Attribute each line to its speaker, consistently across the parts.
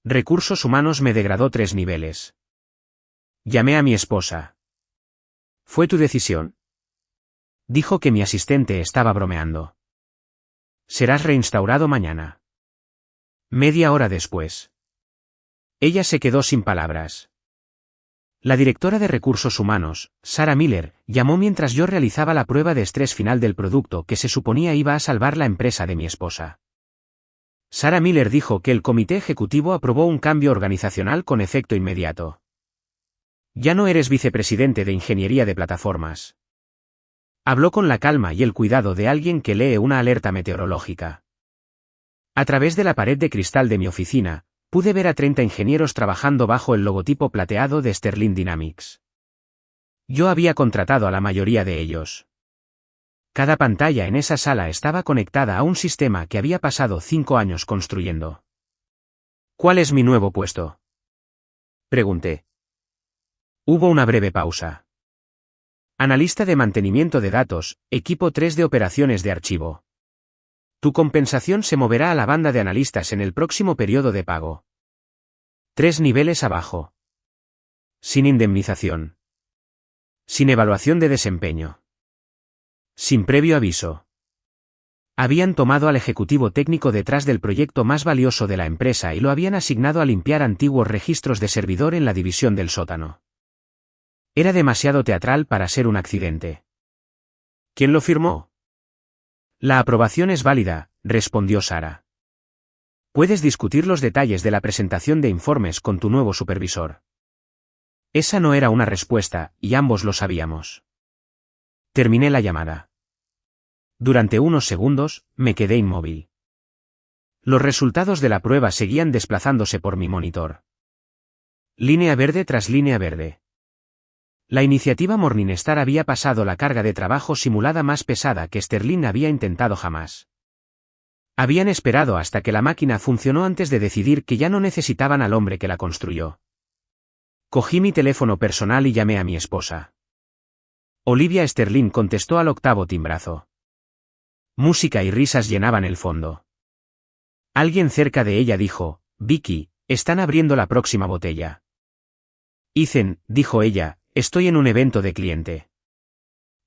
Speaker 1: Recursos humanos me degradó 3 niveles. Llamé a mi esposa. ¿Fue tu decisión? Dijo que mi asistente estaba bromeando. Serás reinstaurado mañana. Media hora después. Ella se quedó sin palabras. La directora de recursos humanos, Sarah Miller, llamó mientras yo realizaba la prueba de estrés final del producto que se suponía iba a salvar la empresa de mi esposa. Sarah Miller dijo que el comité ejecutivo aprobó un cambio organizacional con efecto inmediato. Ya no eres vicepresidente de ingeniería de plataformas. Habló con la calma y el cuidado de alguien que lee una alerta meteorológica. A través de la pared de cristal de mi oficina, pude ver a 30 ingenieros trabajando bajo el logotipo plateado de Sterling Dynamics. Yo había contratado a la mayoría de ellos. Cada pantalla en esa sala estaba conectada a un sistema que había pasado 5 años construyendo. ¿Cuál es mi nuevo puesto?, pregunté. Hubo una breve pausa. Analista de mantenimiento de datos, equipo 3 de operaciones de archivo. Tu compensación se moverá a la banda de analistas en el próximo periodo de pago. 3 niveles abajo. Sin indemnización. Sin evaluación de desempeño. Sin previo aviso. Habían tomado al ejecutivo técnico detrás del proyecto más valioso de la empresa y lo habían asignado a limpiar antiguos registros de servidor en la división del sótano. Era demasiado teatral para ser un accidente. ¿Quién lo firmó? La aprobación es válida, respondió Sarah. Puedes discutir los detalles de la presentación de informes con tu nuevo supervisor. Esa no era una respuesta, y ambos lo sabíamos. Terminé la llamada. Durante unos segundos, me quedé inmóvil. Los resultados de la prueba seguían desplazándose por mi monitor. Línea verde tras línea verde. La iniciativa Morningstar había pasado la carga de trabajo simulada más pesada que Sterling había intentado jamás. Habían esperado hasta que la máquina funcionó antes de decidir que ya no necesitaban al hombre que la construyó. Cogí mi teléfono personal y llamé a mi esposa. Olivia Sterling contestó al octavo timbrazo. Música y risas llenaban el fondo. Alguien cerca de ella dijo, Vicky, están abriendo la próxima botella. Ethan, dijo ella, estoy en un evento de cliente.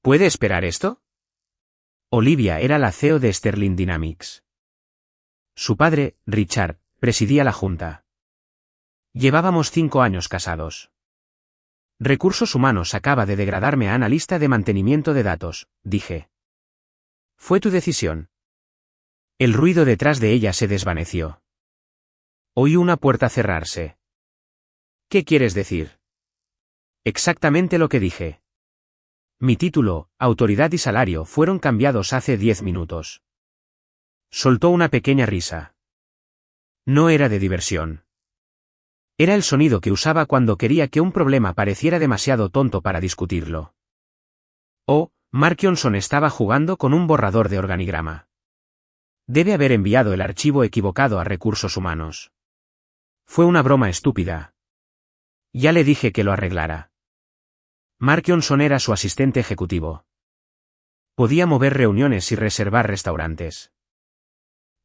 Speaker 1: ¿Puede esperar esto? Olivia era la CEO de Sterling Dynamics. Su padre, Richard, presidía la junta. Llevábamos 5 años casados. Recursos humanos acaba de degradarme a analista de mantenimiento de datos, dije. Fue tu decisión. El ruido detrás de ella se desvaneció. Oí una puerta cerrarse. ¿Qué quieres decir? Exactamente lo que dije. Mi título, autoridad y salario fueron cambiados hace 10 minutos. Soltó una pequeña risa. No era de diversión. Era el sonido que usaba cuando quería que un problema pareciera demasiado tonto para discutirlo. Oh, Mark Johnson estaba jugando con un borrador de organigrama. Debe haber enviado el archivo equivocado a recursos humanos. Fue una broma estúpida. Ya le dije que lo arreglara. Mark Johnson era su asistente ejecutivo. Podía mover reuniones y reservar restaurantes.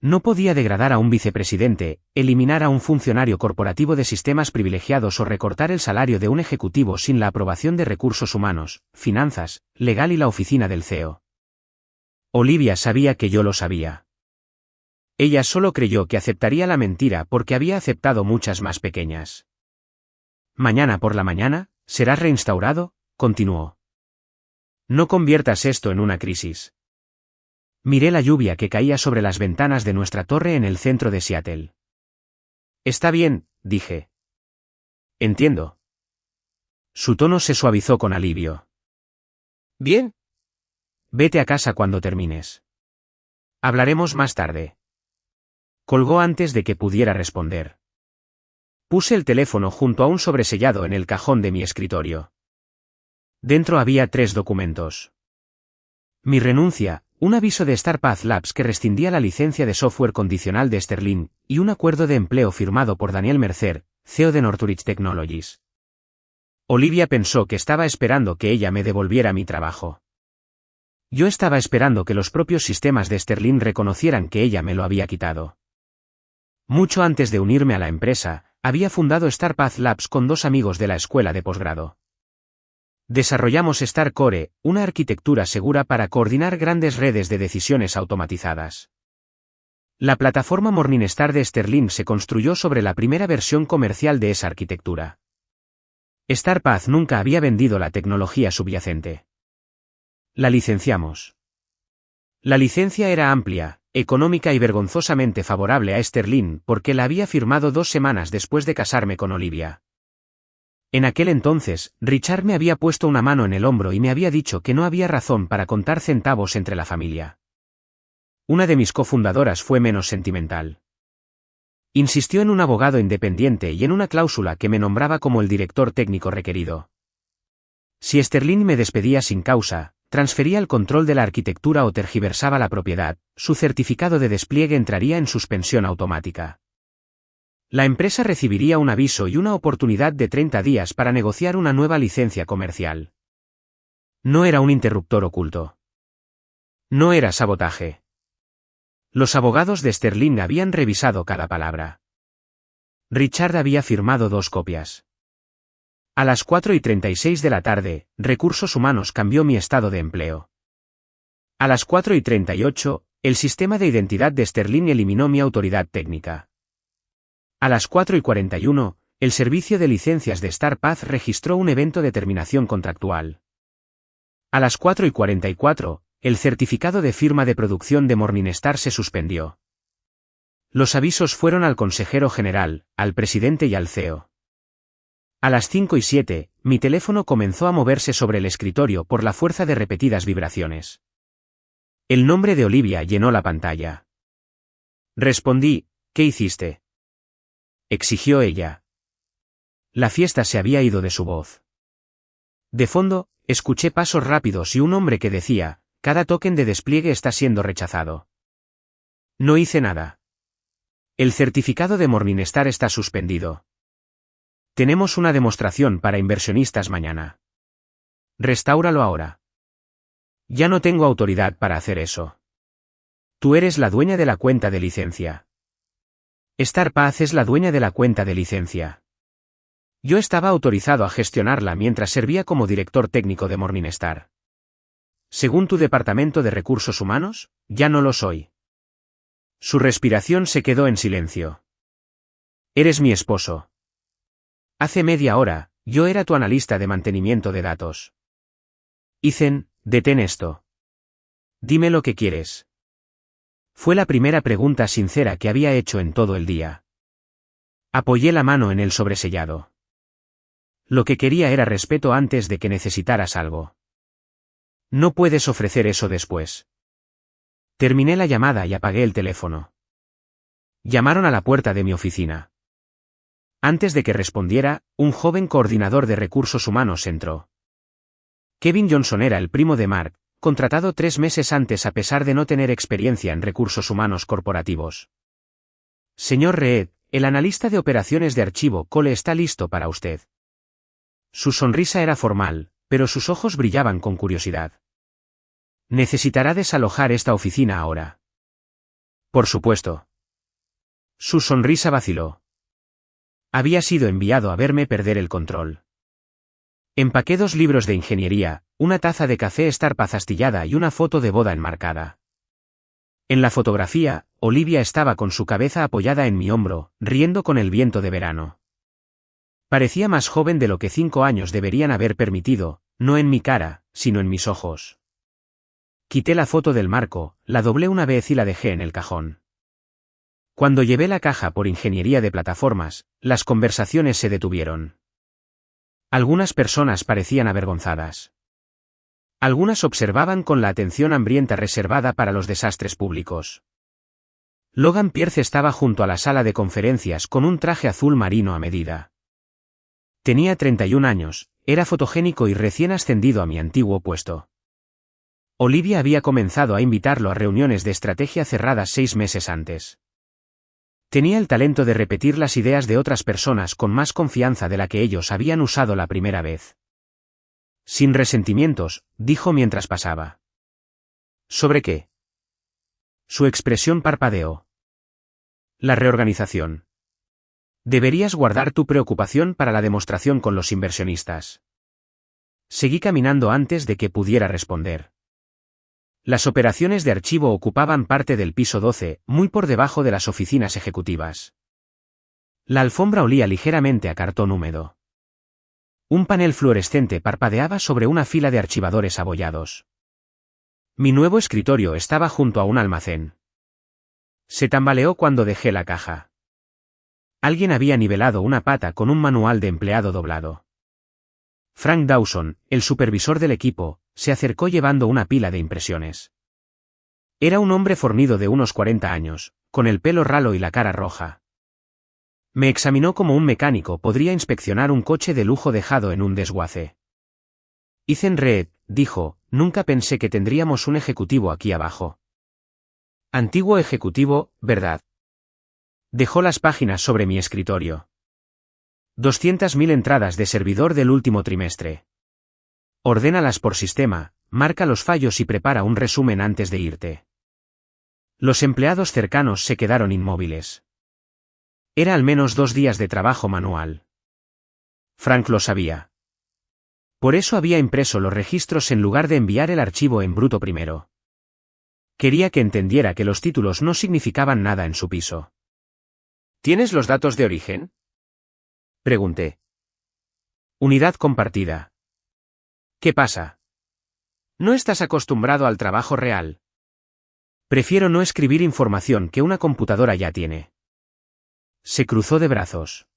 Speaker 1: No podía degradar a un vicepresidente, eliminar a un funcionario corporativo de sistemas privilegiados o recortar el salario de un ejecutivo sin la aprobación de recursos humanos, finanzas, legal y la oficina del CEO. Olivia sabía que yo lo sabía. Ella solo creyó que aceptaría la mentira porque había aceptado muchas más pequeñas. Mañana por la mañana, serás reinstaurado, continuó. No conviertas esto en una crisis. Miré la lluvia que caía sobre las ventanas de nuestra torre en el centro de Seattle. Está bien, dije. Entiendo. Su tono se suavizó con alivio. Bien. Vete a casa cuando termines. Hablaremos más tarde. Colgó antes de que pudiera responder. Puse el teléfono junto a un sobresellado en el cajón de mi escritorio. Dentro había 3 documentos. Mi renuncia, un aviso de StarPath Labs que rescindía la licencia de software condicional de Sterling, y un acuerdo de empleo firmado por Daniel Mercer, CEO de Northridge Technologies. Olivia pensó que estaba esperando que ella me devolviera mi trabajo. Yo estaba esperando que los propios sistemas de Sterling reconocieran que ella me lo había quitado. Mucho antes de unirme a la empresa, había fundado StarPath Labs con 2 amigos de la escuela de posgrado. Desarrollamos StarCore, una arquitectura segura para coordinar grandes redes de decisiones automatizadas. La plataforma Morningstar de Sterling se construyó sobre la primera versión comercial de esa arquitectura. StarPath nunca había vendido la tecnología subyacente. La licenciamos. La licencia era amplia, económica y vergonzosamente favorable a Sterling porque la había firmado 2 semanas después de casarme con Olivia. En aquel entonces, Richard me había puesto una mano en el hombro y me había dicho que no había razón para contar centavos entre la familia. Una de mis cofundadoras fue menos sentimental. Insistió en un abogado independiente y en una cláusula que me nombraba como el director técnico requerido. Si Sterling me despedía sin causa, transfería el control de la arquitectura o tergiversaba la propiedad, su certificado de despliegue entraría en suspensión automática. La empresa recibiría un aviso y una oportunidad de 30 días para negociar una nueva licencia comercial. No era un interruptor oculto. No era sabotaje. Los abogados de Sterling habían revisado cada palabra. Richard había firmado 2 copias. A las 4:36 de la tarde, Recursos Humanos cambió mi estado de empleo. A las 4:38, el sistema de identidad de Sterling eliminó mi autoridad técnica. A las 4:41, el servicio de licencias de StarPath registró un evento de terminación contractual. A las 4:44, el certificado de firma de producción de Morningstar se suspendió. Los avisos fueron al consejero general, al presidente y al CEO. A las 5:07, mi teléfono comenzó a moverse sobre el escritorio por la fuerza de repetidas vibraciones. El nombre de Olivia llenó la pantalla. Respondí, ¿qué hiciste?, exigió ella. La fiesta se había ido de su voz. De fondo, escuché pasos rápidos y un hombre que decía, cada token de despliegue está siendo rechazado. No hice nada. El certificado de Morningstar está suspendido. Tenemos una demostración para inversionistas mañana. Restáuralo ahora. Ya no tengo autoridad para hacer eso. Tú eres la dueña de la cuenta de licencia. StarPath es la dueña de la cuenta de licencia. Yo estaba autorizado a gestionarla mientras servía como director técnico de Morningstar. Según tu departamento de recursos humanos, ya no lo soy. Su respiración se quedó en silencio. Eres mi esposo. Hace media hora, yo era tu analista de mantenimiento de datos. Ethan, detén esto. Dime lo que quieres. Fue la primera pregunta sincera que había hecho en todo el día. Apoyé la mano en el sobresellado. Lo que quería era respeto antes de que necesitaras algo. No puedes ofrecer eso después. Terminé la llamada y apagué el teléfono. Llamaron a la puerta de mi oficina. Antes de que respondiera, un joven coordinador de recursos humanos entró. Kevin Johnson era el primo de Mark, contratado 3 meses antes a pesar de no tener experiencia en recursos humanos corporativos. Señor Reed, el analista de operaciones de archivo Cole está listo para usted. Su sonrisa era formal, pero sus ojos brillaban con curiosidad. Necesitará desalojar esta oficina ahora. Por supuesto. Su sonrisa vaciló. Había sido enviado a verme perder el control. Empaqué 2 libros de ingeniería, una taza de café StarPath astillada y una foto de boda enmarcada. En la fotografía, Olivia estaba con su cabeza apoyada en mi hombro, riendo con el viento de verano. Parecía más joven de lo que 5 años deberían haber permitido, no en mi cara, sino en mis ojos. Quité la foto del marco, la doblé una vez y la dejé en el cajón. Cuando llevé la caja por ingeniería de plataformas, las conversaciones se detuvieron. Algunas personas parecían avergonzadas. Algunas observaban con la atención hambrienta reservada para los desastres públicos. Logan Pierce estaba junto a la sala de conferencias con un traje azul marino a medida. Tenía 31 años, era fotogénico y recién ascendido a mi antiguo puesto. Olivia había comenzado a invitarlo a reuniones de estrategia cerradas 6 meses antes. Tenía el talento de repetir las ideas de otras personas con más confianza de la que ellos habían usado la primera vez. Sin resentimientos, dijo mientras pasaba. ¿Sobre qué? Su expresión parpadeó. La reorganización. Deberías guardar tu preocupación para la demostración con los inversionistas. Seguí caminando antes de que pudiera responder. Las operaciones de archivo ocupaban parte del piso 12, muy por debajo de las oficinas ejecutivas. La alfombra olía ligeramente a cartón húmedo. Un panel fluorescente parpadeaba sobre una fila de archivadores abollados. Mi nuevo escritorio estaba junto a un almacén. Se tambaleó cuando dejé la caja. Alguien había nivelado una pata con un manual de empleado doblado. Frank Dawson, el supervisor del equipo, se acercó llevando una pila de impresiones. Era un hombre fornido de unos 40 años, con el pelo ralo y la cara roja. Me examinó como un mecánico podría inspeccionar un coche de lujo dejado en un desguace. Ethan Reed, dijo, nunca pensé que tendríamos un ejecutivo aquí abajo. Antiguo ejecutivo, ¿verdad? Dejó las páginas sobre mi escritorio. 200.000 entradas de servidor del último trimestre. Ordénalas por sistema, marca los fallos y prepara un resumen antes de irte. Los empleados cercanos se quedaron inmóviles. Era al menos 2 días de trabajo manual. Frank lo sabía. Por eso había impreso los registros en lugar de enviar el archivo en bruto primero. Quería que entendiera que los títulos no significaban nada en su piso. ¿Tienes los datos de origen? Pregunté. Unidad compartida. ¿Qué pasa? ¿No estás acostumbrado al trabajo real? Prefiero no escribir información que una computadora ya tiene. Se cruzó de brazos.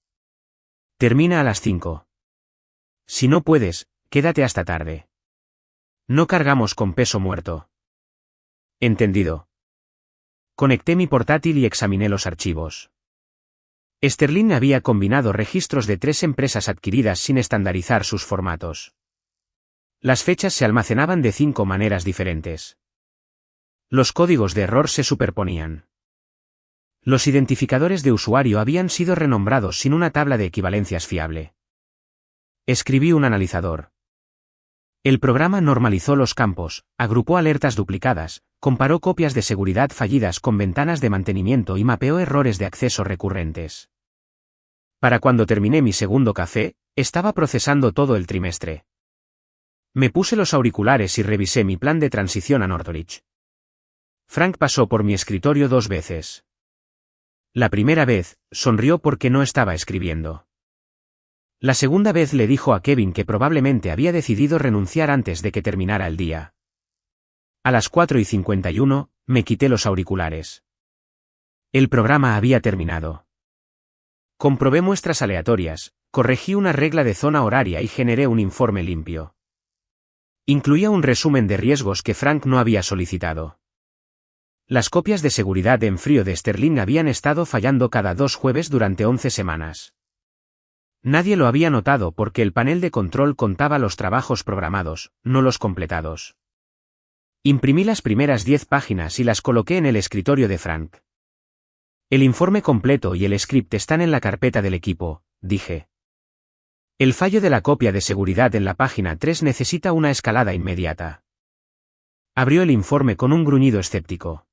Speaker 1: Termina a las 5. Si no puedes, quédate hasta tarde. No cargamos con peso muerto. Entendido. Conecté mi portátil y examiné los archivos. Sterling había combinado registros de 3 empresas adquiridas sin estandarizar sus formatos. Las fechas se almacenaban de 5 maneras diferentes. Los códigos de error se superponían. Los identificadores de usuario habían sido renombrados sin una tabla de equivalencias fiable. Escribí un analizador. El programa normalizó los campos, agrupó alertas duplicadas, comparó copias de seguridad fallidas con ventanas de mantenimiento y mapeó errores de acceso recurrentes. Para cuando terminé mi segundo café, estaba procesando todo el trimestre. Me puse los auriculares y revisé mi plan de transición a Northridge. Frank pasó por mi escritorio 2 veces. La primera vez, sonrió porque no estaba escribiendo. La segunda vez le dijo a Kevin que probablemente había decidido renunciar antes de que terminara el día. A las 4:51, me quité los auriculares. El programa había terminado. Comprobé muestras aleatorias, corregí una regla de zona horaria y generé un informe limpio. Incluía un resumen de riesgos que Frank no había solicitado. Las copias de seguridad en frío de Sterling habían estado fallando cada 2 jueves durante 11 semanas. Nadie lo había notado porque el panel de control contaba los trabajos programados, no los completados. Imprimí las primeras 10 páginas y las coloqué en el escritorio de Frank. El informe completo y el script están en la carpeta del equipo, dije. El fallo de la copia de seguridad en la página 3 necesita una escalada inmediata. Abrió el informe con un gruñido escéptico.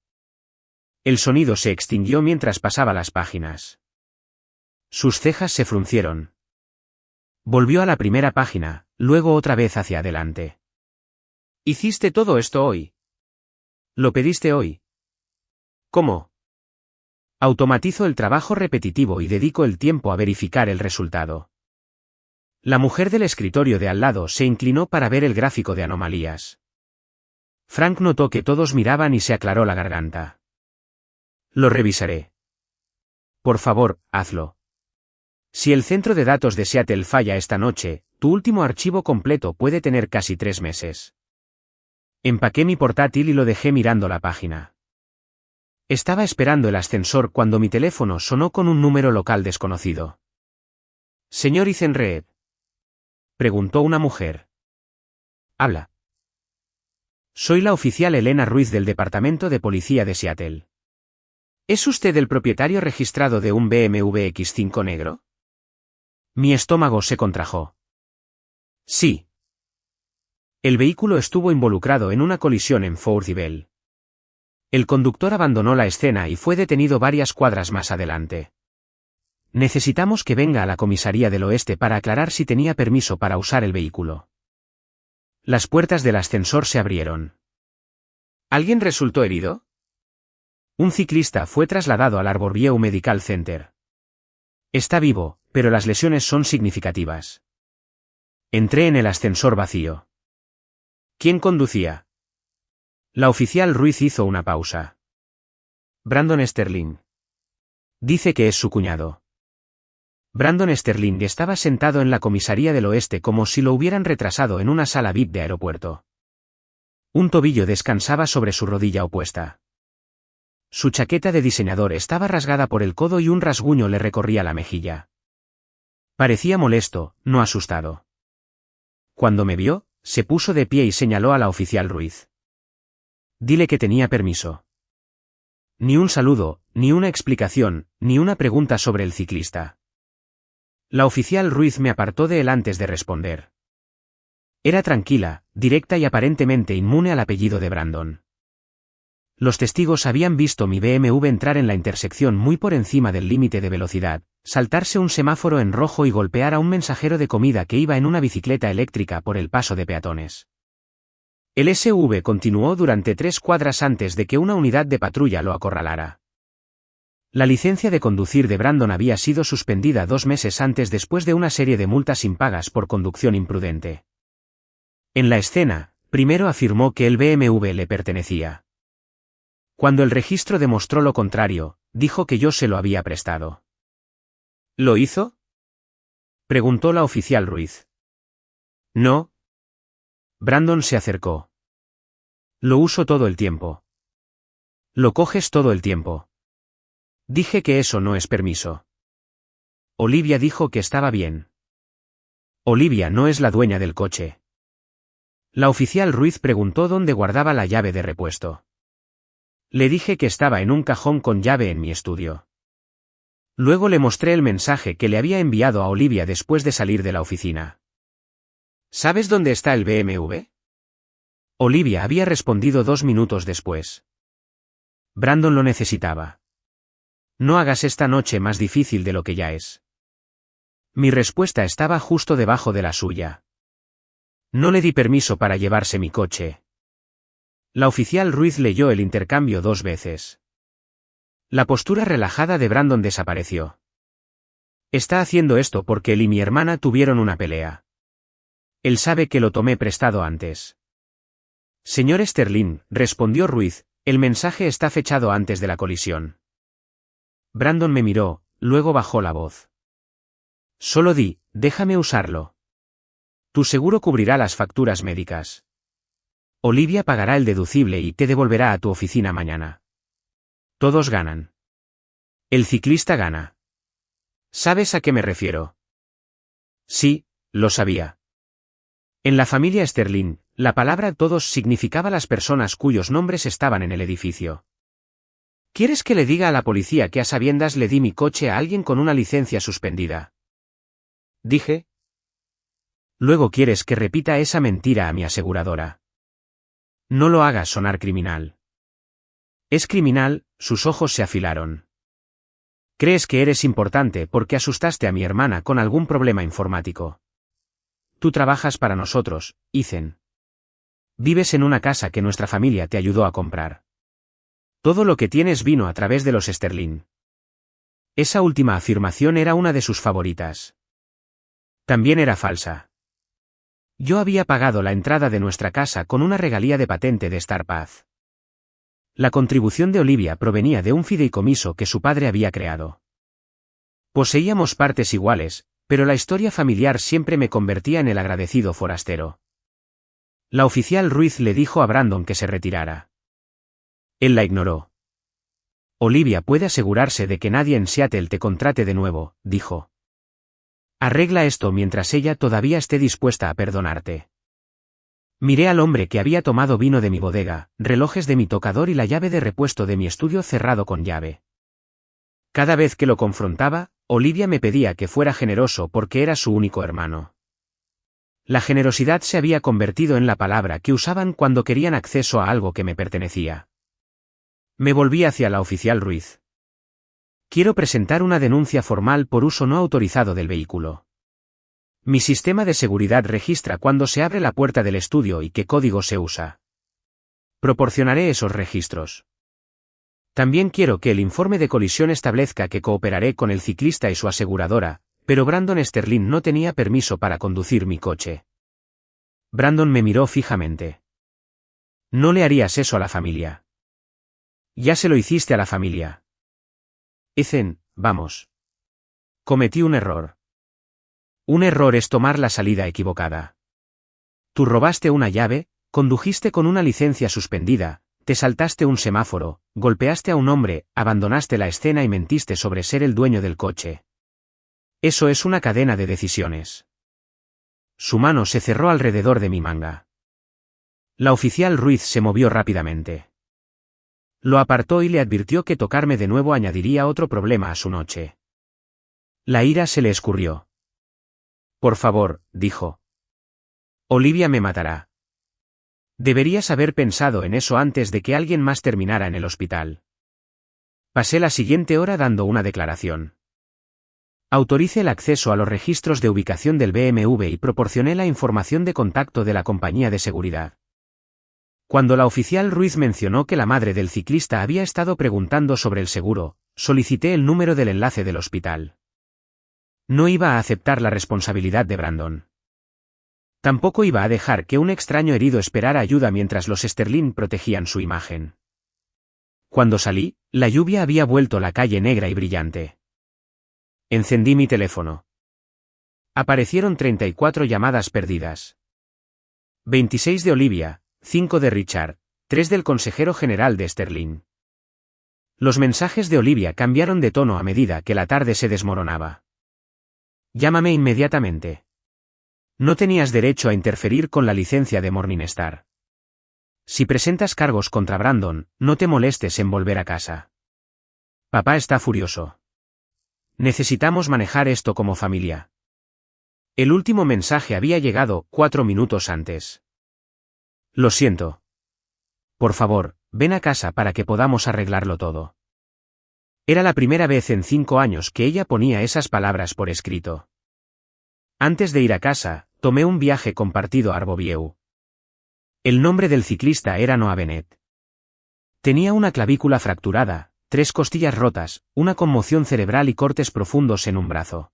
Speaker 1: El sonido se extinguió mientras pasaba las páginas. Sus cejas se fruncieron. Volvió a la primera página, luego otra vez hacia adelante. ¿Hiciste todo esto hoy? ¿Lo pediste hoy? ¿Cómo? Automatizo el trabajo repetitivo y dedico el tiempo a verificar el resultado. La mujer del escritorio de al lado se inclinó para ver el gráfico de anomalías. Frank notó que todos miraban y se aclaró la garganta. Lo revisaré. Por favor, hazlo. Si el centro de datos de Seattle falla esta noche, tu último archivo completo puede tener casi 3 meses. Empaqué mi portátil y lo dejé mirando la página. Estaba esperando el ascensor cuando mi teléfono sonó con un número local desconocido. «Señor Ethan Reed», preguntó una mujer. «Habla». «Soy la oficial Elena Ruiz del Departamento de Policía de Seattle». «¿Es usted el propietario registrado de un BMW X5 negro?» Mi estómago se contrajo. Sí. El vehículo estuvo involucrado en una colisión en Fort Bell. El conductor abandonó la escena y fue detenido varias cuadras más adelante. Necesitamos que venga a la comisaría del oeste para aclarar si tenía permiso para usar el vehículo. Las puertas del ascensor se abrieron. ¿Alguien resultó herido? Un ciclista fue trasladado al Arborview Medical Center. Está vivo, pero las lesiones son significativas. Entré en el ascensor vacío. ¿Quién conducía? La oficial Ruiz hizo una pausa. Brandon Sterling. Dice que es su cuñado. Brandon Sterling estaba sentado en la comisaría del oeste como si lo hubieran retrasado en una sala VIP de aeropuerto. Un tobillo descansaba sobre su rodilla opuesta. Su chaqueta de diseñador estaba rasgada por el codo y un rasguño le recorría la mejilla. Parecía molesto, no asustado. Cuando me vio, se puso de pie y señaló a la oficial Ruiz. Dile que tenía permiso. Ni un saludo, ni una explicación, ni una pregunta sobre el ciclista. La oficial Ruiz me apartó de él antes de responder. Era tranquila, directa y aparentemente inmune al apellido de Brandon. Los testigos habían visto mi BMW entrar en la intersección muy por encima del límite de velocidad, saltarse un semáforo en rojo y golpear a un mensajero de comida que iba en una bicicleta eléctrica por el paso de peatones. El SUV continuó durante 3 cuadras antes de que una unidad de patrulla lo acorralara. La licencia de conducir de Brandon había sido suspendida 2 meses antes después de una serie de multas impagas por conducción imprudente. En la escena, primero afirmó que el BMW le pertenecía. Cuando el registro demostró lo contrario, dijo que yo se lo había prestado. ¿Lo hizo? Preguntó la oficial Ruiz. No. Brandon se acercó. Lo uso todo el tiempo. Lo coges todo el tiempo. Dije que eso no es permiso. Olivia dijo que estaba bien. Olivia no es la dueña del coche. La oficial Ruiz preguntó dónde guardaba la llave de repuesto. Le dije que estaba en un cajón con llave en mi estudio. Luego le mostré el mensaje que le había enviado a Olivia después de salir de la oficina. ¿Sabes dónde está el BMW? Olivia había respondido 2 minutos después. Brandon lo necesitaba. No hagas esta noche más difícil de lo que ya es. Mi respuesta estaba justo debajo de la suya. No le di permiso para llevarse mi coche. La oficial Ruiz leyó el intercambio 2 veces. La postura relajada de Brandon desapareció. Está haciendo esto porque él y mi hermana tuvieron una pelea. Él sabe que lo tomé prestado antes. Señor Sterling, respondió Ruiz, el mensaje está fechado antes de la colisión. Brandon me miró, luego bajó la voz. Solo déjame usarlo. Tu seguro cubrirá las facturas médicas. Olivia pagará el deducible y te devolverá a tu oficina mañana. Todos ganan. El ciclista gana. ¿Sabes a qué me refiero? Sí, lo sabía. En la familia Sterling, la palabra todos significaba las personas cuyos nombres estaban en el edificio. ¿Quieres que le diga a la policía que a sabiendas le di mi coche a alguien con una licencia suspendida? Dije. Luego quieres que repita esa mentira a mi aseguradora. No lo hagas sonar criminal. Es criminal, sus ojos se afilaron. Crees que eres importante porque asustaste a mi hermana con algún problema informático. Tú trabajas para nosotros, Ethan. Vives en una casa que nuestra familia te ayudó a comprar. Todo lo que tienes vino a través de los Sterling. Esa última afirmación era una de sus favoritas. También era falsa. Yo había pagado la entrada de nuestra casa con una regalía de patente de StarPath. La contribución de Olivia provenía de un fideicomiso que su padre había creado. Poseíamos partes iguales, pero la historia familiar siempre me convertía en el agradecido forastero. La oficial Ruiz le dijo a Brandon que se retirara. Él la ignoró. Olivia puede asegurarse de que nadie en Seattle te contrate de nuevo, dijo. Arregla esto mientras ella todavía esté dispuesta a perdonarte. Miré al hombre que había tomado vino de mi bodega, relojes de mi tocador y la llave de repuesto de mi estudio cerrado con llave. Cada vez que lo confrontaba, Olivia me pedía que fuera generoso porque era su único hermano. La generosidad se había convertido en la palabra que usaban cuando querían acceso a algo que me pertenecía. Me volví hacia la oficial Ruiz. Quiero presentar una denuncia formal por uso no autorizado del vehículo. Mi sistema de seguridad registra cuando se abre la puerta del estudio y qué código se usa. Proporcionaré esos registros. También quiero que el informe de colisión establezca que cooperaré con el ciclista y su aseguradora, pero Brandon Sterling no tenía permiso para conducir mi coche. Brandon me miró fijamente. No le harías eso a la familia. Ya se lo hiciste a la familia. Ethan, vamos. Cometí un error. Un error es tomar la salida equivocada. Tú robaste una llave, condujiste con una licencia suspendida, te saltaste un semáforo, golpeaste a un hombre, abandonaste la escena y mentiste sobre ser el dueño del coche. Eso es una cadena de decisiones. Su mano se cerró alrededor de mi manga. La oficial Ruiz se movió rápidamente. Lo apartó y le advirtió que tocarme de nuevo añadiría otro problema a su noche. La ira se le escurrió. Por favor, dijo. Olivia me matará. Deberías haber pensado en eso antes de que alguien más terminara en el hospital. Pasé la siguiente hora dando una declaración. Autorice el acceso a los registros de ubicación del BMW y proporcioné la información de contacto de la compañía de seguridad. Cuando la oficial Ruiz mencionó que la madre del ciclista había estado preguntando sobre el seguro, solicité el número del enlace del hospital. No iba a aceptar la responsabilidad de Brandon. Tampoco iba a dejar que un extraño herido esperara ayuda mientras los Sterling protegían su imagen. Cuando salí, la lluvia había vuelto la calle negra y brillante. Encendí mi teléfono. Aparecieron 34 llamadas perdidas. 26 de Olivia, 5 de Richard, 3 del consejero general de Sterling. Los mensajes de Olivia cambiaron de tono a medida que la tarde se desmoronaba. Llámame inmediatamente. No tenías derecho a interferir con la licencia de Morningstar. Si presentas cargos contra Brandon, no te molestes en volver a casa. Papá está furioso. Necesitamos manejar esto como familia. El último mensaje había llegado 4 minutos antes. Lo siento. Por favor, ven a casa para que podamos arreglarlo todo. Era la primera vez en 5 años que ella ponía esas palabras por escrito. Antes de ir a casa, tomé un viaje compartido a Arbovieu. El nombre del ciclista era Noah Bennett. Tenía una clavícula fracturada, 3 costillas rotas, una conmoción cerebral y cortes profundos en un brazo.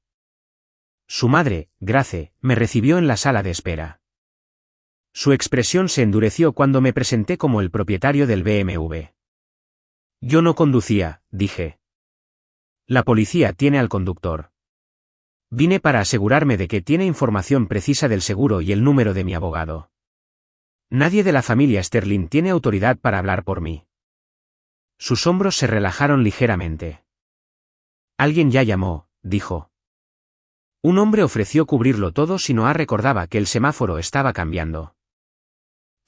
Speaker 1: Su madre, Grace, me recibió en la sala de espera. Su expresión se endureció cuando me presenté como el propietario del BMW. Yo no conducía, dije. La policía tiene al conductor. Vine para asegurarme de que tiene información precisa del seguro y el número de mi abogado. Nadie de la familia Sterling tiene autoridad para hablar por mí. Sus hombros se relajaron ligeramente. Alguien ya llamó, dijo. Un hombre ofreció cubrirlo todo si Noah recordaba que el semáforo estaba cambiando.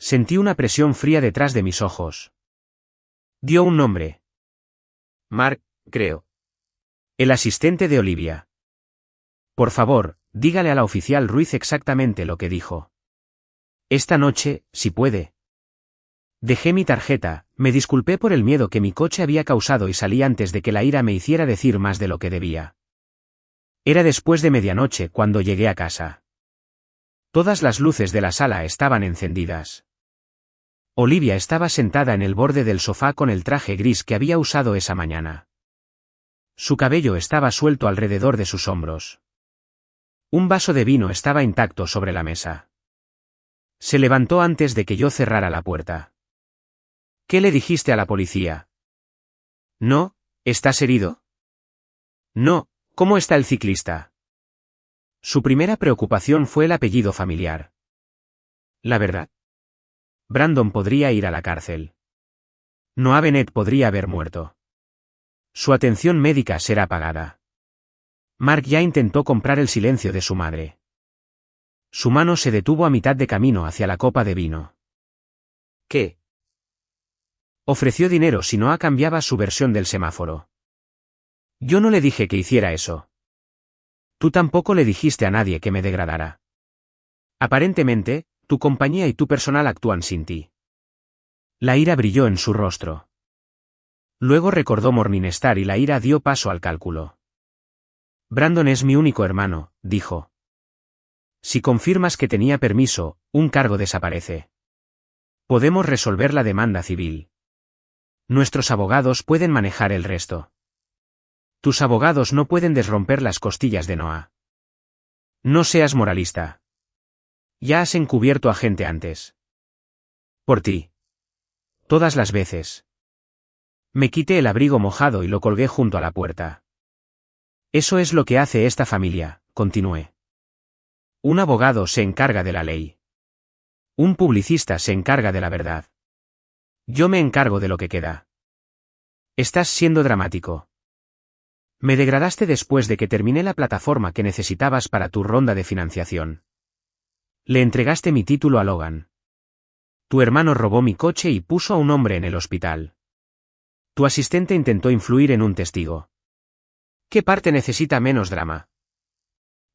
Speaker 1: Sentí una presión fría detrás de mis ojos. Dio un nombre. Mark, creo. El asistente de Olivia. Por favor, dígale a la oficial Ruiz exactamente lo que dijo. Esta noche, si puede. Dejé mi tarjeta, me disculpé por el miedo que mi coche había causado y salí antes de que la ira me hiciera decir más de lo que debía. Era después de medianoche cuando llegué a casa. Todas las luces de la sala estaban encendidas. Olivia estaba sentada en el borde del sofá con el traje gris que había usado esa mañana. Su cabello estaba suelto alrededor de sus hombros. Un vaso de vino estaba intacto sobre la mesa. Se levantó antes de que yo cerrara la puerta. ¿Qué le dijiste a la policía? No, ¿estás herido? No, ¿cómo está el ciclista? Su primera preocupación fue el apellido familiar. La verdad. Brandon podría ir a la cárcel. Noah Bennett podría haber muerto. Su atención médica será pagada. Mark ya intentó comprar el silencio de su madre. Su mano se detuvo a mitad de camino hacia la copa de vino. ¿Qué? Ofreció dinero si Noah cambiaba su versión del semáforo. Yo no le dije que hiciera eso. Tú tampoco le dijiste a nadie que me degradara. Aparentemente, tu compañía y tu personal actúan sin ti. La ira brilló en su rostro. Luego recordó Morningstar y la ira dio paso al cálculo. Brandon es mi único hermano, dijo. Si confirmas que tenía permiso, un cargo desaparece. Podemos resolver la demanda civil. Nuestros abogados pueden manejar el resto. Tus abogados no pueden desromper las costillas de Noah. No seas moralista. Ya has encubierto a gente antes. Por ti. Todas las veces. Me quité el abrigo mojado y lo colgué junto a la puerta. Eso es lo que hace esta familia, continué. Un abogado se encarga de la ley. Un publicista se encarga de la verdad. Yo me encargo de lo que queda. Estás siendo dramático. Me degradaste después de que terminé la plataforma que necesitabas para tu ronda de financiación. Le entregaste mi título a Logan. Tu hermano robó mi coche y puso a un hombre en el hospital. Tu asistente intentó influir en un testigo. ¿Qué parte necesita menos drama?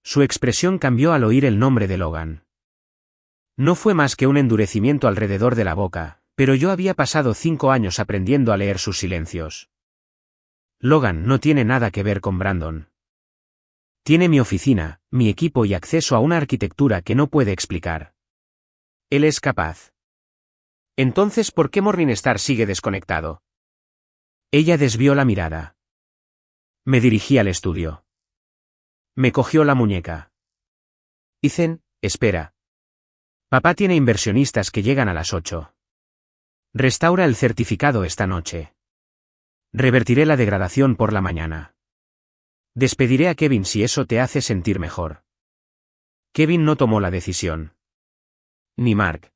Speaker 1: Su expresión cambió al oír el nombre de Logan. No fue más que un endurecimiento alrededor de la boca, pero yo había pasado 5 años aprendiendo a leer sus silencios. Logan no tiene nada que ver con Brandon. Tiene mi oficina, mi equipo y acceso a una arquitectura que no puede explicar. Él es capaz. Entonces, ¿por qué Morningstar sigue desconectado? Ella desvió la mirada. Me dirigí al estudio. Me cogió la muñeca. Ethan, espera. Papá tiene inversionistas que llegan a las 8. Restaura el certificado esta noche. Revertiré la degradación por la mañana. Despediré a Kevin si eso te hace sentir mejor. Kevin no tomó la decisión. Ni Mark.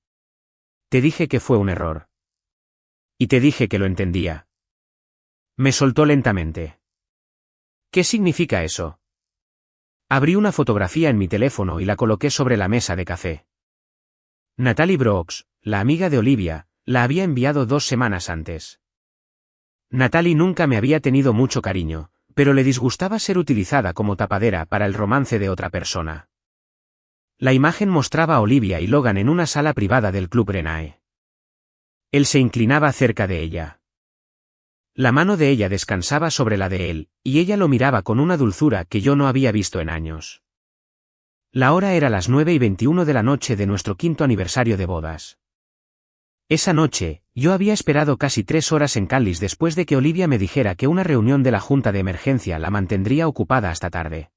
Speaker 1: Te dije que fue un error. Y te dije que lo entendía. Me soltó lentamente. ¿Qué significa eso? Abrí una fotografía en mi teléfono y la coloqué sobre la mesa de café. Natalie Brooks, la amiga de Olivia, la había enviado 2 semanas antes. Natalie nunca me había tenido mucho cariño, pero le disgustaba ser utilizada como tapadera para el romance de otra persona. La imagen mostraba a Olivia y Logan en una sala privada del Club Renae. Él se inclinaba cerca de ella. La mano de ella descansaba sobre la de él, y ella lo miraba con una dulzura que yo no había visto en años. La hora era las 9:21 de la noche de nuestro 5º aniversario de bodas. Esa noche, yo había esperado casi 3 horas en Callis después de que Olivia me dijera que una reunión de la junta de emergencia la mantendría ocupada hasta tarde.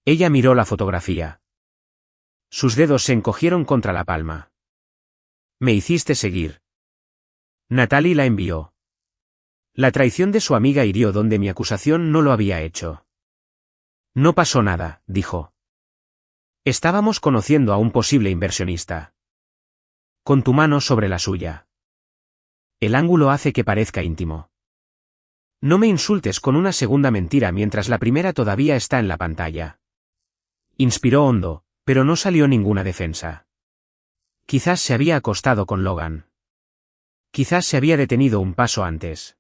Speaker 1: Ella miró la fotografía. Sus dedos se encogieron contra la palma. Me hiciste seguir. Natalie la envió. La traición de su amiga hirió donde mi acusación no lo había hecho. No pasó nada, dijo. Estábamos conociendo a un posible inversionista. Con tu mano sobre la suya. El ángulo hace que parezca íntimo. No me insultes con una segunda mentira mientras la primera todavía está en la pantalla. Inspiró hondo, pero no salió ninguna defensa. Quizás se había acostado con Logan. Quizás se había detenido un paso antes.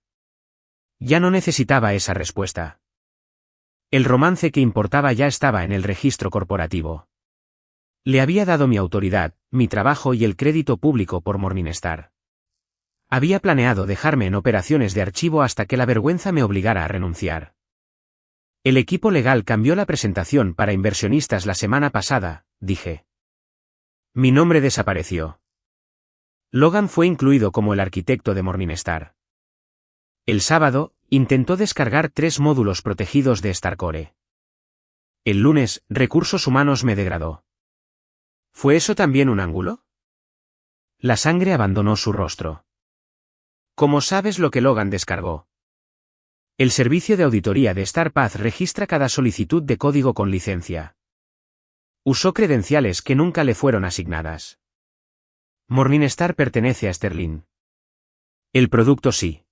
Speaker 1: Ya no necesitaba esa respuesta. El romance que importaba ya estaba en el registro corporativo. Le había dado mi autoridad, mi trabajo y el crédito público por Morningstar. Había planeado dejarme en operaciones de archivo hasta que la vergüenza me obligara a renunciar. El equipo legal cambió la presentación para inversionistas la semana pasada, dije. Mi nombre desapareció. Logan fue incluido como el arquitecto de Morningstar. El sábado, intentó descargar 3 módulos protegidos de Starcore. El lunes, Recursos Humanos me degradó. ¿Fue eso también un ángulo? La sangre abandonó su rostro. ¿Cómo sabes lo que Logan descargó? El servicio de auditoría de StarPath registra cada solicitud de código con licencia. Usó credenciales que nunca le fueron asignadas. Morningstar pertenece a Sterling. El producto sí.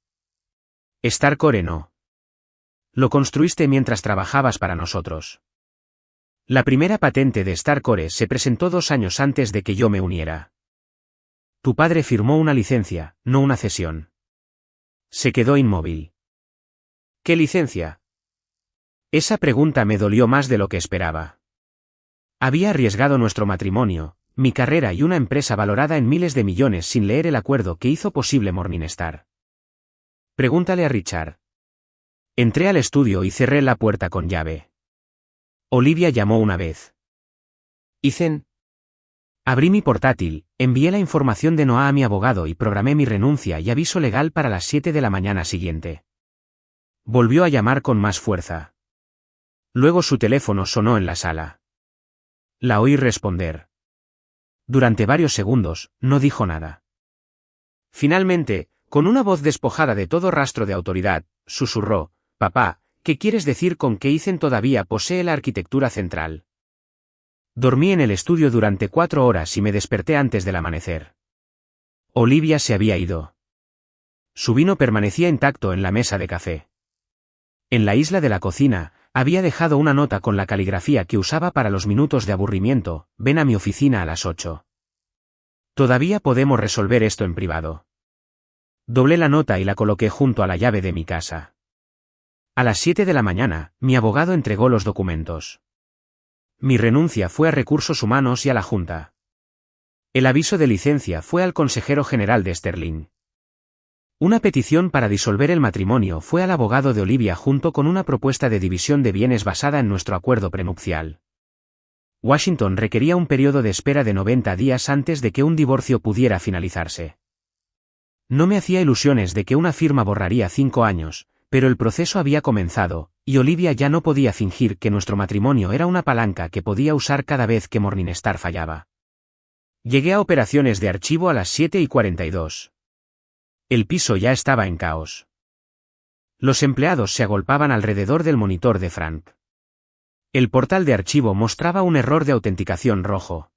Speaker 1: Starcore no. Lo construiste mientras trabajabas para nosotros. La primera patente de Starcore se presentó 2 años antes de que yo me uniera. Tu padre firmó una licencia, no una cesión. Se quedó inmóvil. ¿Qué licencia? Esa pregunta me dolió más de lo que esperaba. Había arriesgado nuestro matrimonio, mi carrera y una empresa valorada en miles de millones sin leer el acuerdo que hizo posible Morningstar. Pregúntale a Richard. Entré al estudio y cerré la puerta con llave. Olivia llamó una vez. Ethan. Abrí mi portátil, envié la información de Noah a mi abogado y programé mi renuncia y aviso legal para las 7 de la mañana siguiente. Volvió a llamar con más fuerza. Luego su teléfono sonó en la sala. La oí responder. Durante varios segundos, no dijo nada. Finalmente, con una voz despojada de todo rastro de autoridad, susurró: «Papá, ¿qué quieres decir con que Ethan todavía posee la arquitectura central?» Dormí en el estudio durante 4 horas y me desperté antes del amanecer. Olivia se había ido. Su vino permanecía intacto en la mesa de café. En la isla de la cocina, había dejado una nota con la caligrafía que usaba para los minutos de aburrimiento: «Ven a mi oficina a las 8». Todavía podemos resolver esto en privado. Doblé la nota y la coloqué junto a la llave de mi casa. A las 7 de la mañana, mi abogado entregó los documentos. Mi renuncia fue a Recursos Humanos y a la Junta. El aviso de licencia fue al consejero general de Sterling. Una petición para disolver el matrimonio fue al abogado de Olivia junto con una propuesta de división de bienes basada en nuestro acuerdo prenupcial. Washington requería un periodo de espera de 90 días antes de que un divorcio pudiera finalizarse. No me hacía ilusiones de que una firma borraría 5 años, pero el proceso había comenzado, y Olivia ya no podía fingir que nuestro matrimonio era una palanca que podía usar cada vez que Morningstar fallaba. Llegué a operaciones de archivo a las 7:42. El piso ya estaba en caos. Los empleados se agolpaban alrededor del monitor de Frank. El portal de archivo mostraba un error de autenticación rojo.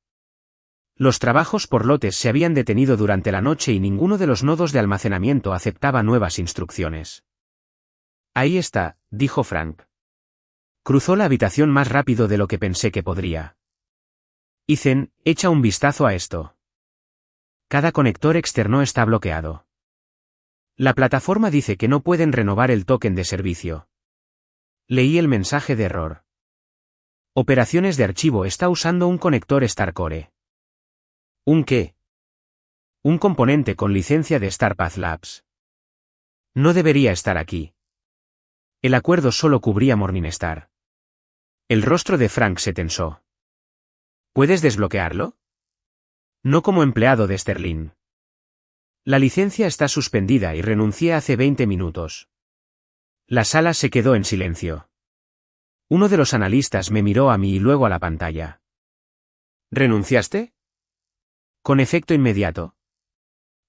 Speaker 1: Los trabajos por lotes se habían detenido durante la noche y ninguno de los nodos de almacenamiento aceptaba nuevas instrucciones. «Ahí está», dijo Frank. Cruzó la habitación más rápido de lo que pensé que podría. «Ethan, echa un vistazo a esto. Cada conector externo está bloqueado. La plataforma dice que no pueden renovar el token de servicio». Leí el mensaje de error. Operaciones de archivo está usando un conector StarCore. ¿Un qué? Un componente con licencia de StarPath Labs. No debería estar aquí. El acuerdo solo cubría Morningstar. El rostro de Frank se tensó. ¿Puedes desbloquearlo? No como empleado de Sterling. La licencia está suspendida y renuncié hace 20 minutos. La sala se quedó en silencio. Uno de los analistas me miró a mí y luego a la pantalla. ¿Renunciaste? Con efecto inmediato.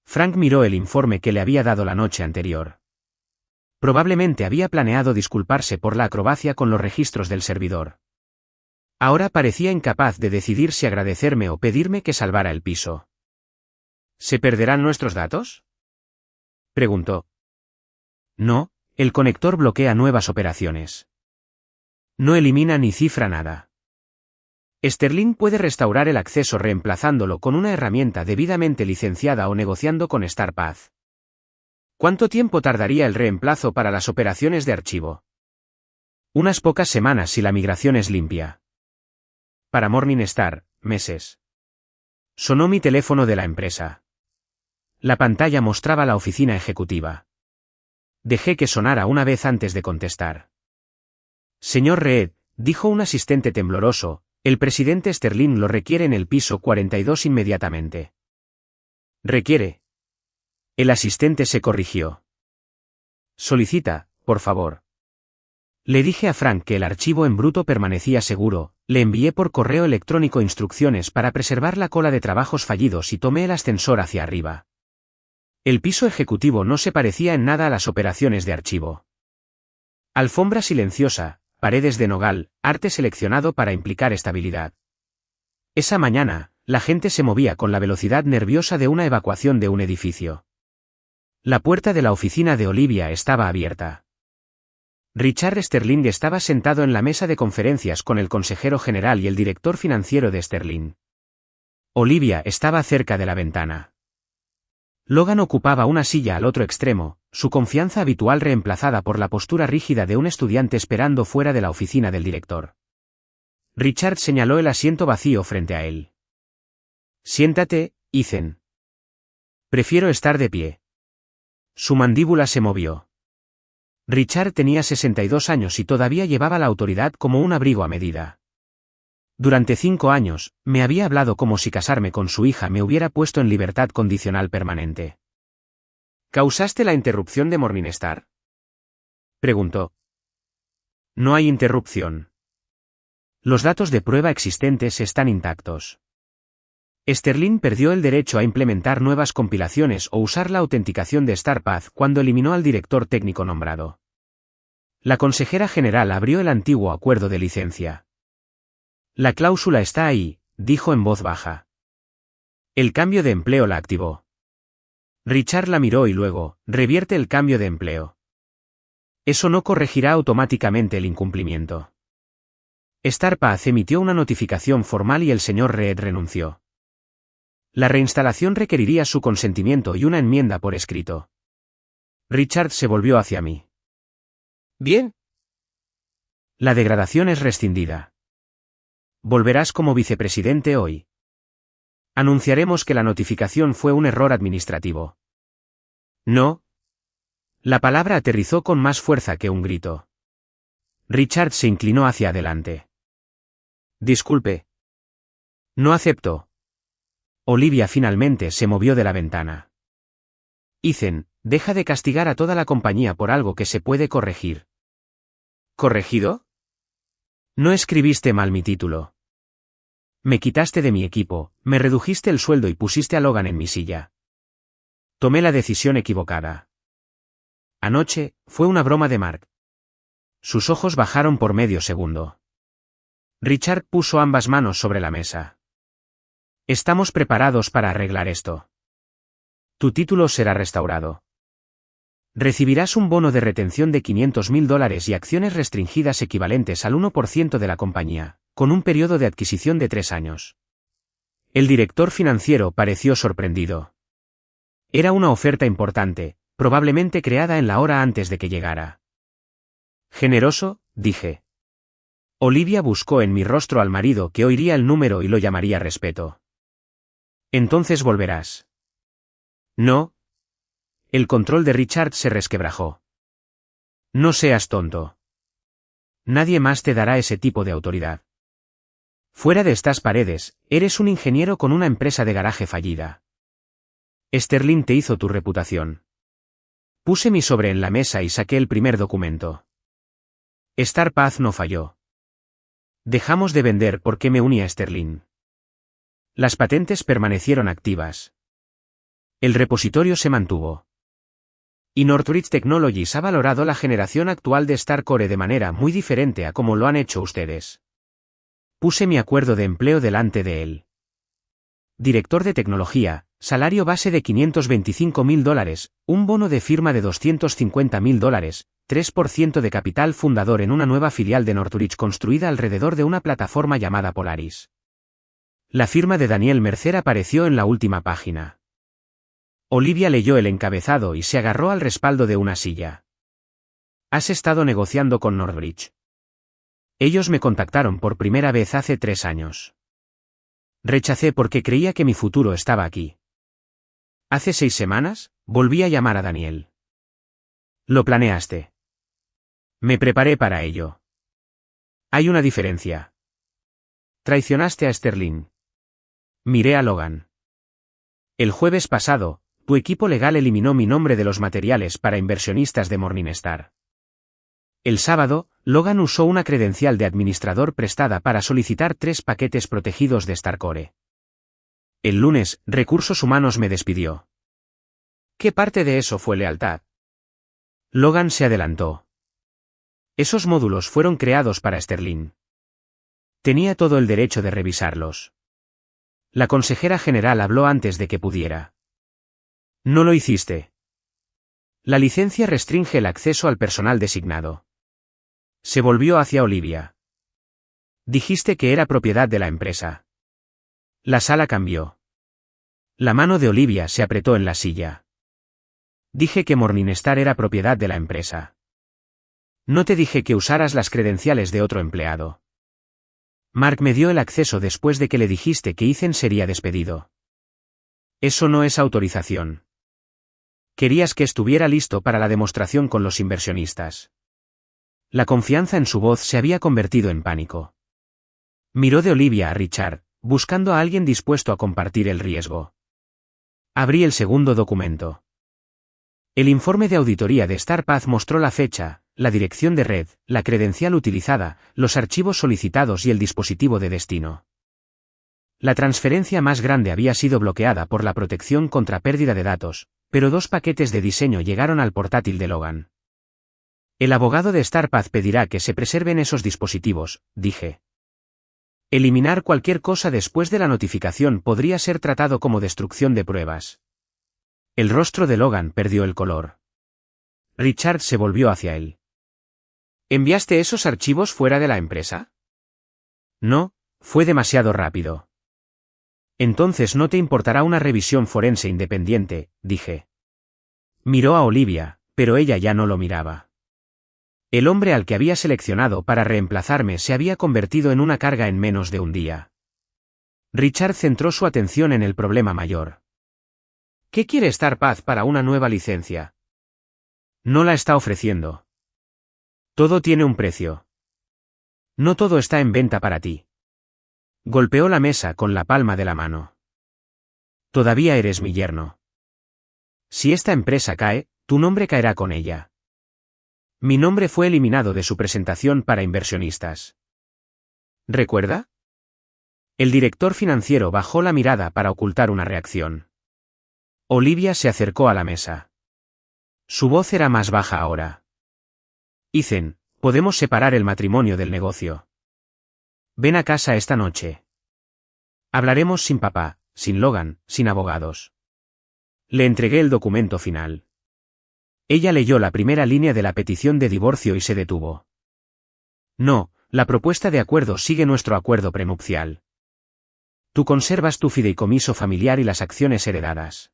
Speaker 1: Frank miró el informe que le había dado la noche anterior. Probablemente había planeado disculparse por la acrobacia con los registros del servidor. Ahora parecía incapaz de decidir si agradecerme o pedirme que salvara el piso. ¿Se perderán nuestros datos?, preguntó. No, el conector bloquea nuevas operaciones. No elimina ni cifra nada. Sterling puede restaurar el acceso reemplazándolo con una herramienta debidamente licenciada o negociando con StarPath. ¿Cuánto tiempo tardaría el reemplazo para las operaciones de archivo? Unas pocas semanas si la migración es limpia. Para Morningstar, meses. Sonó mi teléfono de la empresa. La pantalla mostraba la oficina ejecutiva. Dejé que sonara una vez antes de contestar. Señor Reed, dijo un asistente tembloroso, el presidente Sterling lo requiere en el piso 42 inmediatamente. ¿Requiere? El asistente se corrigió. Solicita, por favor. Le dije a Frank que el archivo en bruto permanecía seguro, le envié por correo electrónico instrucciones para preservar la cola de trabajos fallidos y tomé el ascensor hacia arriba. El piso ejecutivo no se parecía en nada a las operaciones de archivo. Alfombra silenciosa, paredes de nogal, arte seleccionado para implicar estabilidad. Esa mañana, la gente se movía con la velocidad nerviosa de una evacuación de un edificio. La puerta de la oficina de Olivia estaba abierta. Richard Sterling estaba sentado en la mesa de conferencias con el consejero general y el director financiero de Sterling. Olivia estaba cerca de la ventana. Logan ocupaba una silla al otro extremo, su confianza habitual reemplazada por la postura rígida de un estudiante esperando fuera de la oficina del director. Richard señaló el asiento vacío frente a él. Siéntate, Ethan. Prefiero estar de pie. Su mandíbula se movió. Richard tenía 62 años y todavía llevaba la autoridad como un abrigo a medida. Durante 5 años, me había hablado como si casarme con su hija me hubiera puesto en libertad condicional permanente. ¿Causaste la interrupción de Morningstar?, preguntó. No hay interrupción. Los datos de prueba existentes están intactos. Sterling perdió el derecho a implementar nuevas compilaciones o usar la autenticación de StarPath cuando eliminó al director técnico nombrado. La consejera general abrió el antiguo acuerdo de licencia. La cláusula está ahí, dijo en voz baja. El cambio de empleo la activó. Richard la miró y luego, revierte el cambio de empleo. Eso no corregirá automáticamente el incumplimiento. StarPath emitió una notificación formal y el señor Reed renunció. La reinstalación requeriría su consentimiento y una enmienda por escrito. Richard se volvió hacia mí. Bien. La degradación es rescindida. Volverás como vicepresidente hoy. Anunciaremos que la notificación fue un error administrativo. No. La palabra aterrizó con más fuerza que un grito. Richard se inclinó hacia adelante. Disculpe. No acepto. Olivia finalmente se movió de la ventana. Ethan, deja de castigar a toda la compañía por algo que se puede corregir. ¿Corregido? No escribiste mal mi título. Me quitaste de mi equipo, me redujiste el sueldo y pusiste a Logan en mi silla. Tomé la decisión equivocada. Anoche, fue una broma de Mark. Sus ojos bajaron por medio segundo. Richard puso ambas manos sobre la mesa. Estamos preparados para arreglar esto. Tu título será restaurado. Recibirás un bono de retención de $500,000 y acciones restringidas equivalentes al 1% de la compañía, con un periodo de adquisición de 3 años. El director financiero pareció sorprendido. Era una oferta importante, probablemente creada en la hora antes de que llegara. Generoso, dije. Olivia buscó en mi rostro al marido que oiría el número y lo llamaría respeto. Entonces volverás. No. El control de Richard se resquebrajó. No seas tonto. Nadie más te dará ese tipo de autoridad. Fuera de estas paredes, eres un ingeniero con una empresa de garaje fallida. Sterling te hizo tu reputación. Puse mi sobre en la mesa y saqué el primer documento. StarPath no falló. Dejamos de vender porque me uní a Sterling. Las patentes permanecieron activas. El repositorio se mantuvo. Y Northridge Technologies ha valorado la generación actual de StarCore de manera muy diferente a como lo han hecho ustedes. Puse mi acuerdo de empleo delante de él. Director de tecnología, salario base de $525,000, un bono de firma de $250,000, 3% de capital fundador en una nueva filial de Northridge construida alrededor de una plataforma llamada Polaris. La firma de Daniel Mercer apareció en la última página. Olivia leyó el encabezado y se agarró al respaldo de una silla. Has estado negociando con Northridge. Ellos me contactaron por primera vez hace 3 años. Rechacé porque creía que mi futuro estaba aquí. Hace 6 semanas, volví a llamar a Daniel. Lo planeaste. Me preparé para ello. Hay una diferencia. Traicionaste a Sterling. Miré a Logan. El jueves pasado, tu equipo legal eliminó mi nombre de los materiales para inversionistas de Morningstar. El sábado, Logan usó una credencial de administrador prestada para solicitar 3 paquetes protegidos de StarCore. El lunes, Recursos Humanos me despidió. ¿Qué parte de eso fue lealtad? Logan se adelantó. Esos módulos fueron creados para Sterling. Tenía todo el derecho de revisarlos. La consejera general habló antes de que pudiera. No lo hiciste. La licencia restringe el acceso al personal designado. Se volvió hacia Olivia. Dijiste que era propiedad de la empresa. La sala cambió. La mano de Olivia se apretó en la silla. Dije que Morningstar era propiedad de la empresa. No te dije que usaras las credenciales de otro empleado. Mark me dio el acceso después de que le dijiste que Ethan sería despedido. Eso no es autorización. Querías que estuviera listo para la demostración con los inversionistas. La confianza en su voz se había convertido en pánico. Miró de Olivia a Richard, buscando a alguien dispuesto a compartir el riesgo. Abrí el segundo documento. El informe de auditoría de StarPath mostró la fecha, la dirección de red, la credencial utilizada, los archivos solicitados y el dispositivo de destino. La transferencia más grande había sido bloqueada por la protección contra pérdida de datos, pero 2 paquetes de diseño llegaron al portátil de Logan. El abogado de StarPath pedirá que se preserven esos dispositivos, dije. Eliminar cualquier cosa después de la notificación podría ser tratado como destrucción de pruebas. El rostro de Logan perdió el color. Richard se volvió hacia él. ¿Enviaste esos archivos fuera de la empresa? No, fue demasiado rápido. Entonces no te importará una revisión forense independiente, dije. Miró a Olivia, pero ella ya no lo miraba. El hombre al que había seleccionado para reemplazarme se había convertido en una carga en menos de un día. Richard centró su atención en el problema mayor. ¿Qué quiere StarPath para una nueva licencia? No la está ofreciendo. Todo tiene un precio. No todo está en venta para ti. Golpeó la mesa con la palma de la mano. Todavía eres mi yerno. Si esta empresa cae, tu nombre caerá con ella. Mi nombre fue eliminado de su presentación para inversionistas. ¿Recuerda? El director financiero bajó la mirada para ocultar una reacción. Olivia se acercó a la mesa. Su voz era más baja ahora. Ethan, podemos separar el matrimonio del negocio. Ven a casa esta noche. Hablaremos sin papá, sin Logan, sin abogados. Le entregué el documento final. Ella leyó la primera línea de la petición de divorcio y se detuvo. No, la propuesta de acuerdo sigue nuestro acuerdo prenupcial. Tú conservas tu fideicomiso familiar y las acciones heredadas.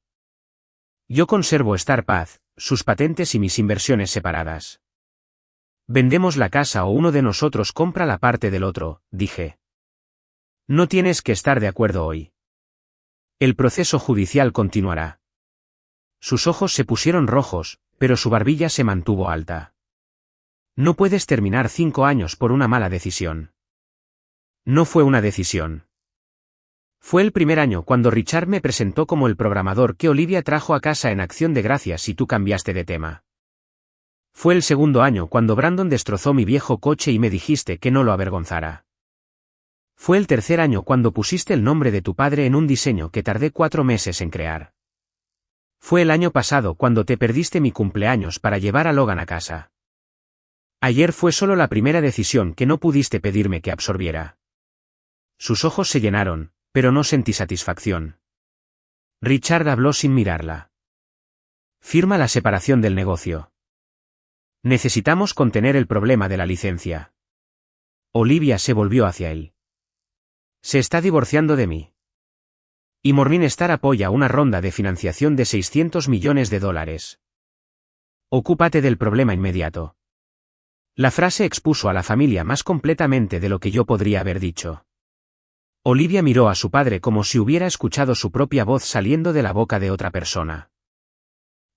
Speaker 1: Yo conservo StarPath, sus patentes y mis inversiones separadas. Vendemos la casa o uno de nosotros compra la parte del otro, dije. No tienes que estar de acuerdo hoy. El proceso judicial continuará. Sus ojos se pusieron rojos, pero su barbilla se mantuvo alta. No puedes terminar 5 años por una mala decisión. No fue una decisión. Fue el primer año cuando Richard me presentó como el programador que Olivia trajo a casa en Acción de Gracias y tú cambiaste de tema. Fue el segundo año cuando Brandon destrozó mi viejo coche y me dijiste que no lo avergonzara. Fue el tercer año cuando pusiste el nombre de tu padre en un diseño que tardé 4 meses en crear. Fue el año pasado cuando te perdiste mi cumpleaños para llevar a Logan a casa. Ayer fue solo la primera decisión que no pudiste pedirme que absorbiera. Sus ojos se llenaron, pero no sentí satisfacción. Richard habló sin mirarla. Firma la separación del negocio. Necesitamos contener el problema de la licencia. Olivia se volvió hacia él. Se está divorciando de mí. Y Morningstar apoya una ronda de financiación de $600 millones. Ocúpate del problema inmediato. La frase expuso a la familia más completamente de lo que yo podría haber dicho. Olivia miró a su padre como si hubiera escuchado su propia voz saliendo de la boca de otra persona.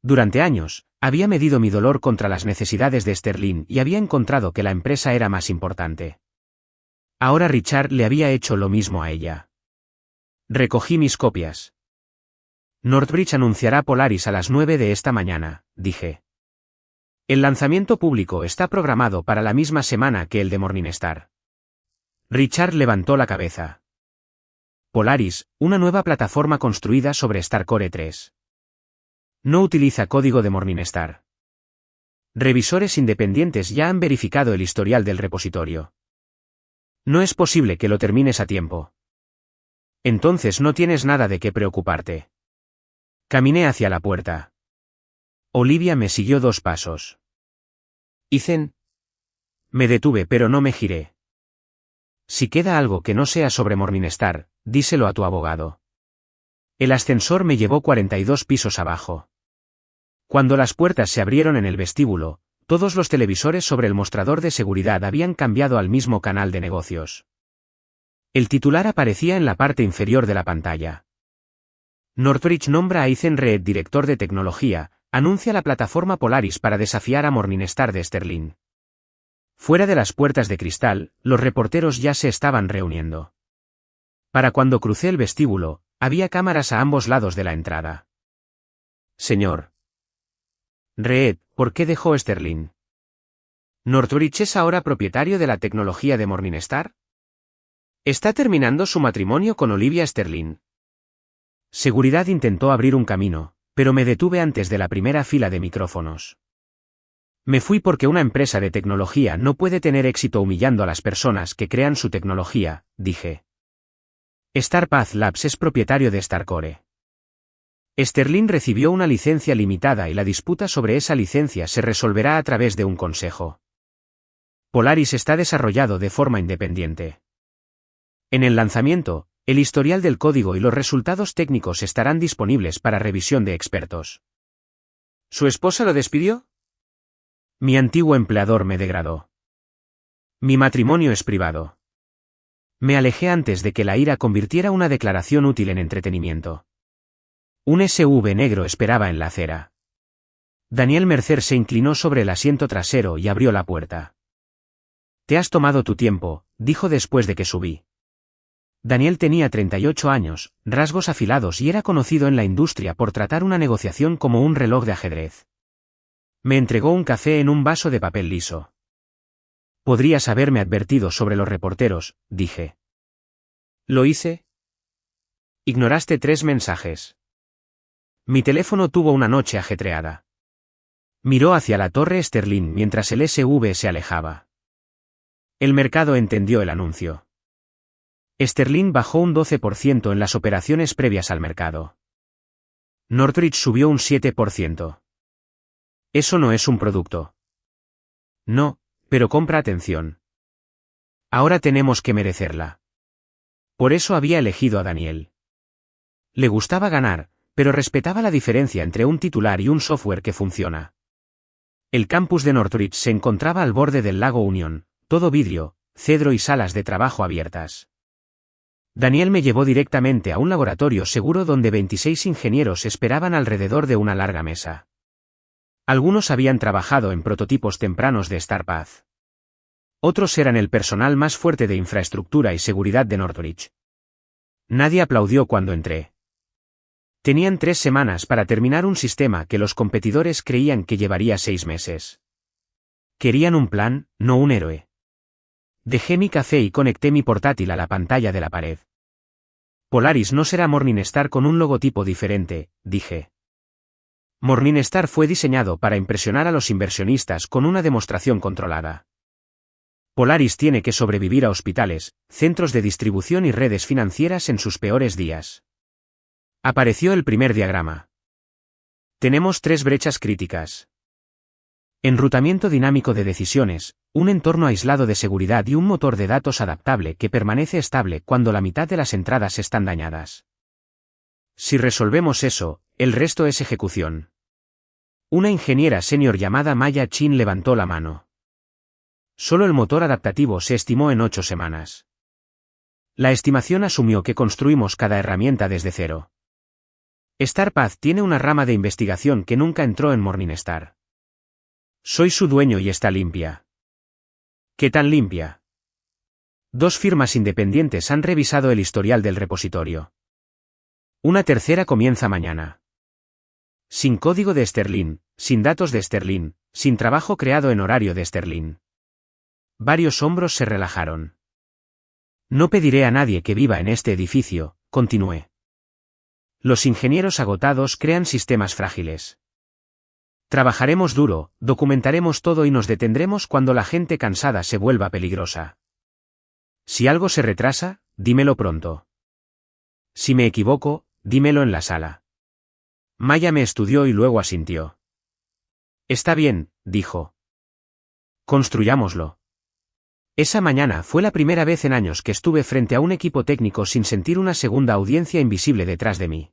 Speaker 1: Durante años, había medido mi dolor contra las necesidades de Sterling y había encontrado que la empresa era más importante. Ahora Richard le había hecho lo mismo a ella. Recogí mis copias. Northbridge anunciará Polaris a las 9 de esta mañana, dije. El lanzamiento público está programado para la misma semana que el de Morningstar. Richard levantó la cabeza. Polaris, una nueva plataforma construida sobre StarCore 3. No utiliza código de Morningstar. Revisores independientes ya han verificado el historial del repositorio. No es posible que lo termines a tiempo. Entonces no tienes nada de qué preocuparte. Caminé hacia la puerta. Olivia me siguió 2 pasos. Ethan. Me detuve pero no me giré. Si queda algo que no sea sobre Morningstar, díselo a tu abogado. El ascensor me llevó 42 pisos abajo. Cuando las puertas se abrieron en el vestíbulo, todos los televisores sobre el mostrador de seguridad habían cambiado al mismo canal de negocios. El titular aparecía en la parte inferior de la pantalla. Northbridge nombra a Ethan Reed director de tecnología, Anuncia la plataforma Polaris para desafiar a Morningstar de Sterling. Fuera de las puertas de cristal, los reporteros ya se estaban reuniendo. Para cuando crucé el vestíbulo, había cámaras a ambos lados de la entrada. Señor Reed, ¿por qué dejó Sterling? ¿Northridge es ahora propietario de la tecnología de Morningstar? Está terminando su matrimonio con Olivia Sterling. Seguridad intentó abrir un camino, pero me detuve antes de la primera fila de micrófonos. Me fui porque una empresa de tecnología no puede tener éxito humillando a las personas que crean su tecnología, dije. StarPath Labs es propietario de Starcore. Sterling recibió una licencia limitada y la disputa sobre esa licencia se resolverá a través de un consejo. Polaris está desarrollado de forma independiente. En el lanzamiento, el historial del código y los resultados técnicos estarán disponibles para revisión de expertos. ¿Su esposa lo despidió? Mi antiguo empleador me degradó. Mi matrimonio es privado. Me alejé antes de que la ira convirtiera una declaración útil en entretenimiento. Un SUV negro esperaba en la acera. Daniel Mercer se inclinó sobre el asiento trasero y abrió la puerta. Te has tomado tu tiempo, dijo después de que subí. Daniel tenía 38 años, rasgos afilados y era conocido en la industria por tratar una negociación como un reloj de ajedrez. Me entregó un café en un vaso de papel liso. Podrías haberme advertido sobre los reporteros, dije. ¿Lo hice? Ignoraste 3 mensajes. Mi teléfono tuvo una noche ajetreada. Miró hacia la torre Sterling mientras el SUV se alejaba. El mercado entendió el anuncio. Sterling bajó un 12% en las operaciones previas al mercado. Northridge subió un 7%. Eso no es un producto. No, pero compra atención. Ahora tenemos que merecerla. Por eso había elegido a Daniel. Le gustaba ganar, pero respetaba la diferencia entre un titular y un software que funciona. El campus de Northridge se encontraba al borde del lago Union, todo vidrio, cedro y salas de trabajo abiertas. Daniel me llevó directamente a un laboratorio seguro donde 26 ingenieros esperaban alrededor de una larga mesa. Algunos habían trabajado en prototipos tempranos de StarPath. Otros eran el personal más fuerte de infraestructura y seguridad de Northridge. Nadie aplaudió cuando entré. Tenían 3 semanas para terminar un sistema que los competidores creían que llevaría 6 meses. Querían un plan, no un héroe. Dejé mi café y conecté mi portátil a la pantalla de la pared. Polaris no será Morningstar con un logotipo diferente, dije. Morningstar fue diseñado para impresionar a los inversionistas con una demostración controlada. Polaris tiene que sobrevivir a hospitales, centros de distribución y redes financieras en sus peores días. Apareció el primer diagrama. Tenemos 3 brechas críticas. Enrutamiento dinámico de decisiones, un entorno aislado de seguridad y un motor de datos adaptable que permanece estable cuando la mitad de las entradas están dañadas. Si resolvemos eso, el resto es ejecución. Una ingeniera senior llamada Maya Chin levantó la mano. Solo el motor adaptativo se estimó en 8 semanas. La estimación asumió que construimos cada herramienta desde cero. StarPath tiene una rama de investigación que nunca entró en Morningstar. Soy su dueño y está limpia. ¿Qué tan limpia? 2 firmas independientes han revisado el historial del repositorio. Una tercera comienza mañana. Sin código de Sterling, sin datos de Sterling, sin trabajo creado en horario de Sterling. Varios hombros se relajaron. No pediré a nadie que viva en este edificio, continué. Los ingenieros agotados crean sistemas frágiles. Trabajaremos duro, documentaremos todo y nos detendremos cuando la gente cansada se vuelva peligrosa. Si algo se retrasa, dímelo pronto. Si me equivoco, dímelo en la sala. Maya me estudió y luego asintió. Está bien, dijo. Construyámoslo. Esa mañana fue la primera vez en años que estuve frente a un equipo técnico sin sentir una segunda audiencia invisible detrás de mí.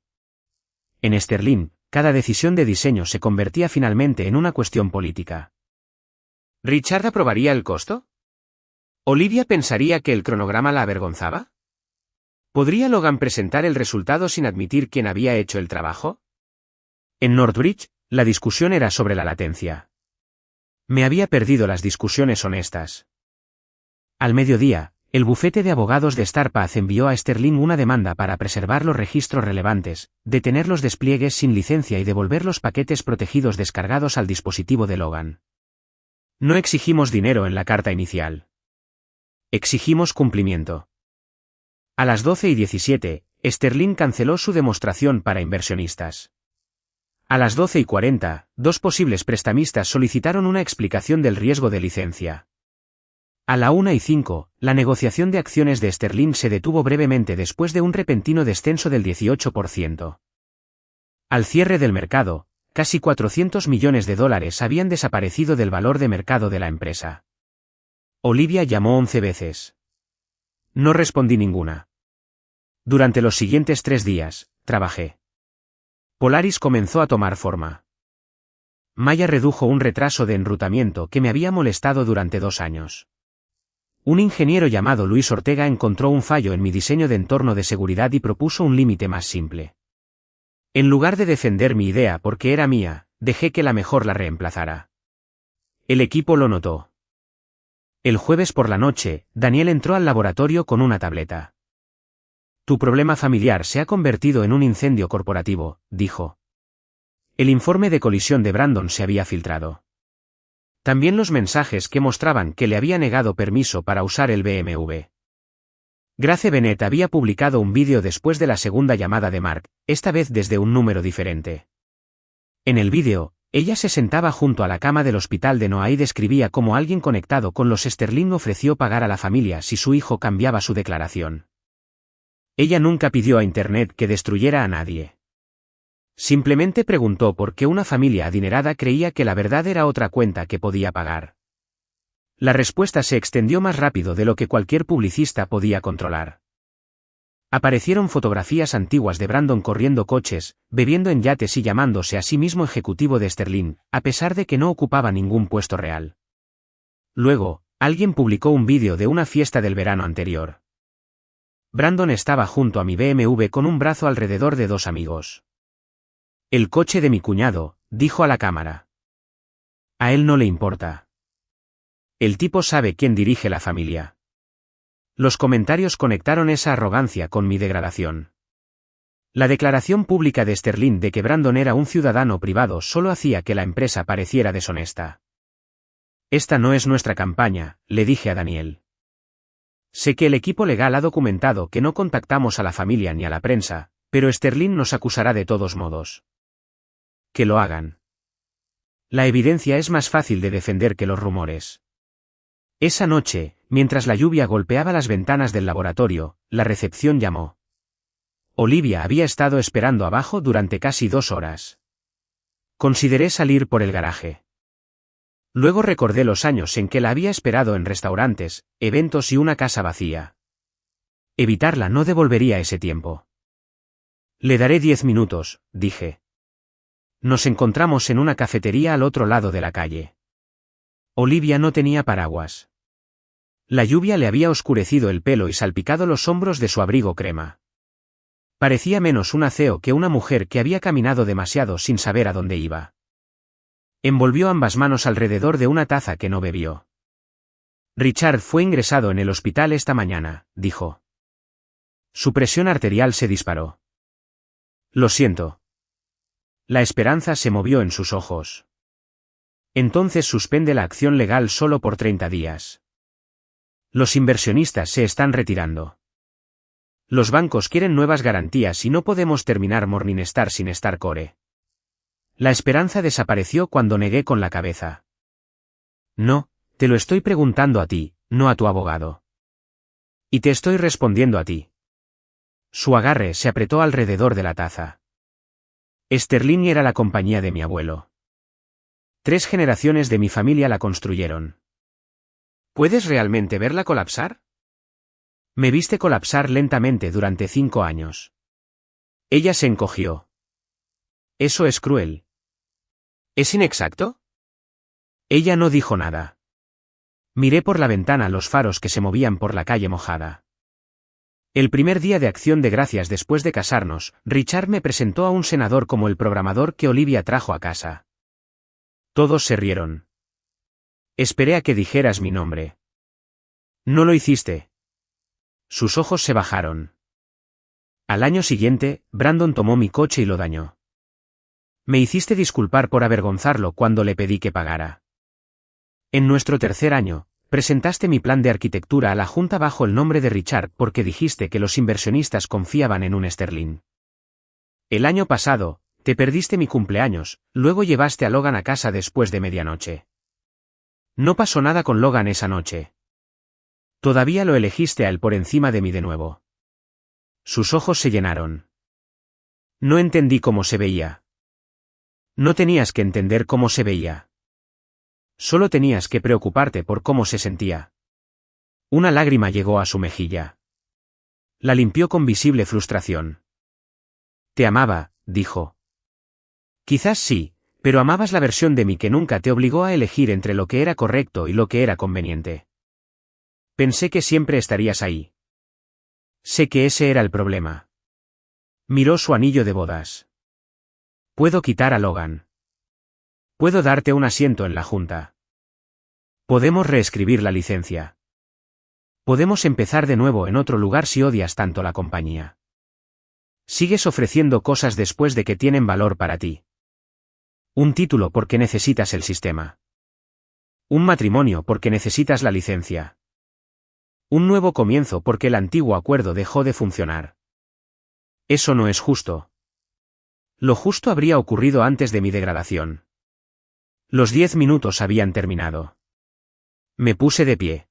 Speaker 1: En Sterling, cada decisión de diseño se convertía finalmente en una cuestión política. ¿Richard aprobaría el costo? ¿Olivia pensaría que el cronograma la avergonzaba? ¿Podría Logan presentar el resultado sin admitir quién había hecho el trabajo? En Northridge, La discusión era sobre la latencia. Me había perdido las discusiones honestas. Al mediodía, el bufete de abogados de StarPath envió a Sterling una demanda para preservar los registros relevantes, detener los despliegues sin licencia y devolver los paquetes protegidos descargados al dispositivo de Logan. No exigimos dinero en la carta inicial. Exigimos cumplimiento. A las 12:17, Sterling canceló su demostración para inversionistas. A las 12:40, dos posibles prestamistas solicitaron una explicación del riesgo de licencia. A la 1:05, la negociación de acciones de Sterling se detuvo brevemente después de un repentino descenso del 18%. Al cierre del mercado, casi $400 millones habían desaparecido del valor de mercado de la empresa. Olivia llamó 11 veces. No respondí ninguna. Durante los siguientes 3 días, trabajé. Polaris comenzó a tomar forma. Maya redujo un retraso de enrutamiento que me había molestado durante 2 años. Un ingeniero llamado Luis Ortega encontró un fallo en mi diseño de entorno de seguridad y propuso un límite más simple. En lugar de defender mi idea porque era mía, dejé que la mejor la reemplazara. El equipo lo notó. El jueves por la noche, Daniel entró al laboratorio con una tableta. Tu problema familiar se ha convertido en un incendio corporativo, dijo. El informe de colisión de Brandon se había filtrado. También los mensajes que mostraban que le había negado permiso para usar el BMW. Grace Bennett había publicado un vídeo después de la segunda llamada de Mark, esta vez desde un número diferente. En el vídeo, ella se sentaba junto a la cama del hospital de Noah y describía cómo alguien conectado con los Sterling ofreció pagar a la familia si su hijo cambiaba su declaración. Ella nunca pidió a Internet que destruyera a nadie. Simplemente preguntó por qué una familia adinerada creía que la verdad era otra cuenta que podía pagar. La respuesta se extendió más rápido de lo que cualquier publicista podía controlar. Aparecieron fotografías antiguas de Brandon corriendo coches, bebiendo en yates y llamándose a sí mismo ejecutivo de Sterling, a pesar de que no ocupaba ningún puesto real. Luego, alguien publicó un vídeo de una fiesta del verano anterior. Brandon estaba junto a mi BMW con un brazo alrededor de 2 amigos. El coche de mi cuñado, dijo a la cámara. A él no le importa. El tipo sabe quién dirige la familia. Los comentarios conectaron esa arrogancia con mi degradación. La declaración pública de Sterling de que Brandon era un ciudadano privado solo hacía que la empresa pareciera deshonesta. Esta no es nuestra campaña, le dije a Daniel. Sé que el equipo legal ha documentado que no contactamos a la familia ni a la prensa, pero Sterling nos acusará de todos modos. Que lo hagan. La evidencia es más fácil de defender que los rumores. Esa noche, mientras la lluvia golpeaba las ventanas del laboratorio, la recepción llamó. Olivia había estado esperando abajo durante casi 2 horas. Consideré salir por el garaje. Luego recordé los años en que la había esperado en restaurantes, eventos y una casa vacía. Evitarla no devolvería ese tiempo. Le daré 10 minutos, dije. Nos encontramos en una cafetería al otro lado de la calle. Olivia no tenía paraguas. La lluvia le había oscurecido el pelo y salpicado los hombros de su abrigo crema. Parecía menos un aceo que una mujer que había caminado demasiado sin saber a dónde iba. Envolvió ambas manos alrededor de una taza que no bebió. Richard fue ingresado en el hospital esta mañana, dijo. Su presión arterial se disparó. Lo siento. La esperanza se movió en sus ojos. Entonces suspende la acción legal solo por 30 días. Los inversionistas se están retirando. Los bancos quieren nuevas garantías y no podemos terminar Morningstar sin Starcore. La esperanza desapareció cuando negué con la cabeza. No, te lo estoy preguntando a ti, no a tu abogado. Y te estoy respondiendo a ti. Su agarre se apretó alrededor de la taza. Sterling era la compañía de mi abuelo. 3 generaciones de mi familia la construyeron. ¿Puedes realmente verla colapsar? Me viste colapsar lentamente durante 5 años. Ella se encogió. Eso es cruel. ¿Es inexacto? Ella no dijo nada. Miré por la ventana los faros que se movían por la calle mojada. El primer día de Acción de Gracias después de casarnos, Richard me presentó a un senador como el programador que Olivia trajo a casa. Todos se rieron. Esperé a que dijeras mi nombre. No lo hiciste. Sus ojos se bajaron. Al año siguiente, Brandon tomó mi coche y lo dañó. Me hiciste disculpar por avergonzarlo cuando le pedí que pagara. En nuestro tercer año, presentaste mi plan de arquitectura a la junta bajo el nombre de Richard porque dijiste que los inversionistas confiaban en un Sterling. El año pasado, te perdiste mi cumpleaños, luego llevaste a Logan a casa después de medianoche. No pasó nada con Logan esa noche. Todavía lo elegiste a él por encima de mí de nuevo. Sus ojos se llenaron. No entendí cómo se veía. No tenías que entender cómo se veía. Solo tenías que preocuparte por cómo se sentía. Una lágrima llegó a su mejilla. La limpió con visible frustración. Te amaba, dijo. Quizás sí, pero amabas la versión de mí que nunca te obligó a elegir entre lo que era correcto y lo que era conveniente. Pensé que siempre estarías ahí. Sé que ese era el problema. Miró su anillo de bodas. Puedo quitar a Logan. Puedo darte un asiento en la junta. Podemos reescribir la licencia. Podemos empezar de nuevo en otro lugar si odias tanto la compañía. Sigues ofreciendo cosas después de que tienen valor para ti. Un título porque necesitas el sistema. Un matrimonio porque necesitas la licencia. Un nuevo comienzo porque el antiguo acuerdo dejó de funcionar. Eso no es justo. Lo justo habría ocurrido antes de mi degradación. Los 10 minutos habían terminado. Me puse de pie.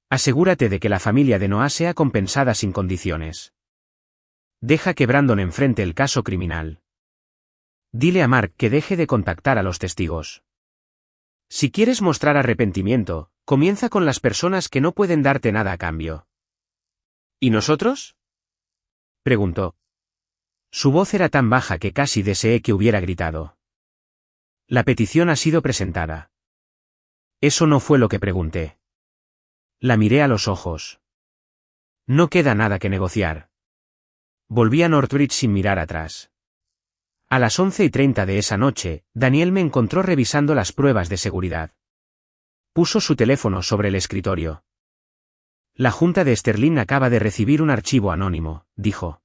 Speaker 1: Asegúrate de que la familia de Noah sea compensada sin condiciones. Deja que Brandon enfrente el caso criminal. Dile a Mark que deje de contactar a los testigos. Si quieres mostrar arrepentimiento, comienza con las personas que no pueden darte nada a cambio. ¿Y nosotros?, preguntó. Su voz era tan baja que casi deseé que hubiera gritado. La petición ha sido presentada. Eso no fue lo que pregunté. La miré a los ojos. No queda nada que negociar. Volví a Northridge sin mirar atrás. A las 11:30 de esa noche, Daniel me encontró revisando las pruebas de seguridad. Puso su teléfono sobre el escritorio. La junta de Sterling acaba de recibir un archivo anónimo, dijo.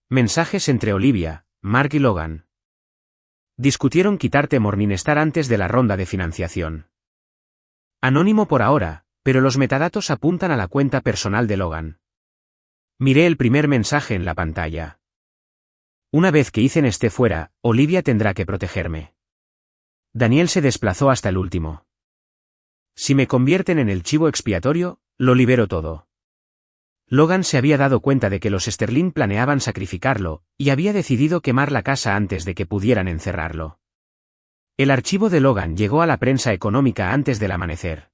Speaker 1: Mensajes entre Olivia, Mark y Logan. Discutieron quitarte Morningstar antes de la ronda de financiación. Anónimo por ahora, pero los metadatos apuntan a la cuenta personal de Logan. Miré el primer mensaje en la pantalla. Una vez que Ethan esté fuera, Olivia tendrá que protegerme. Daniel se desplazó hasta el último. Si me convierten en el chivo expiatorio, lo libero todo. Logan se había dado cuenta de que los Sterling planeaban sacrificarlo, y había decidido quemar la casa antes de que pudieran encerrarlo. El archivo de Logan llegó a la prensa económica antes del amanecer.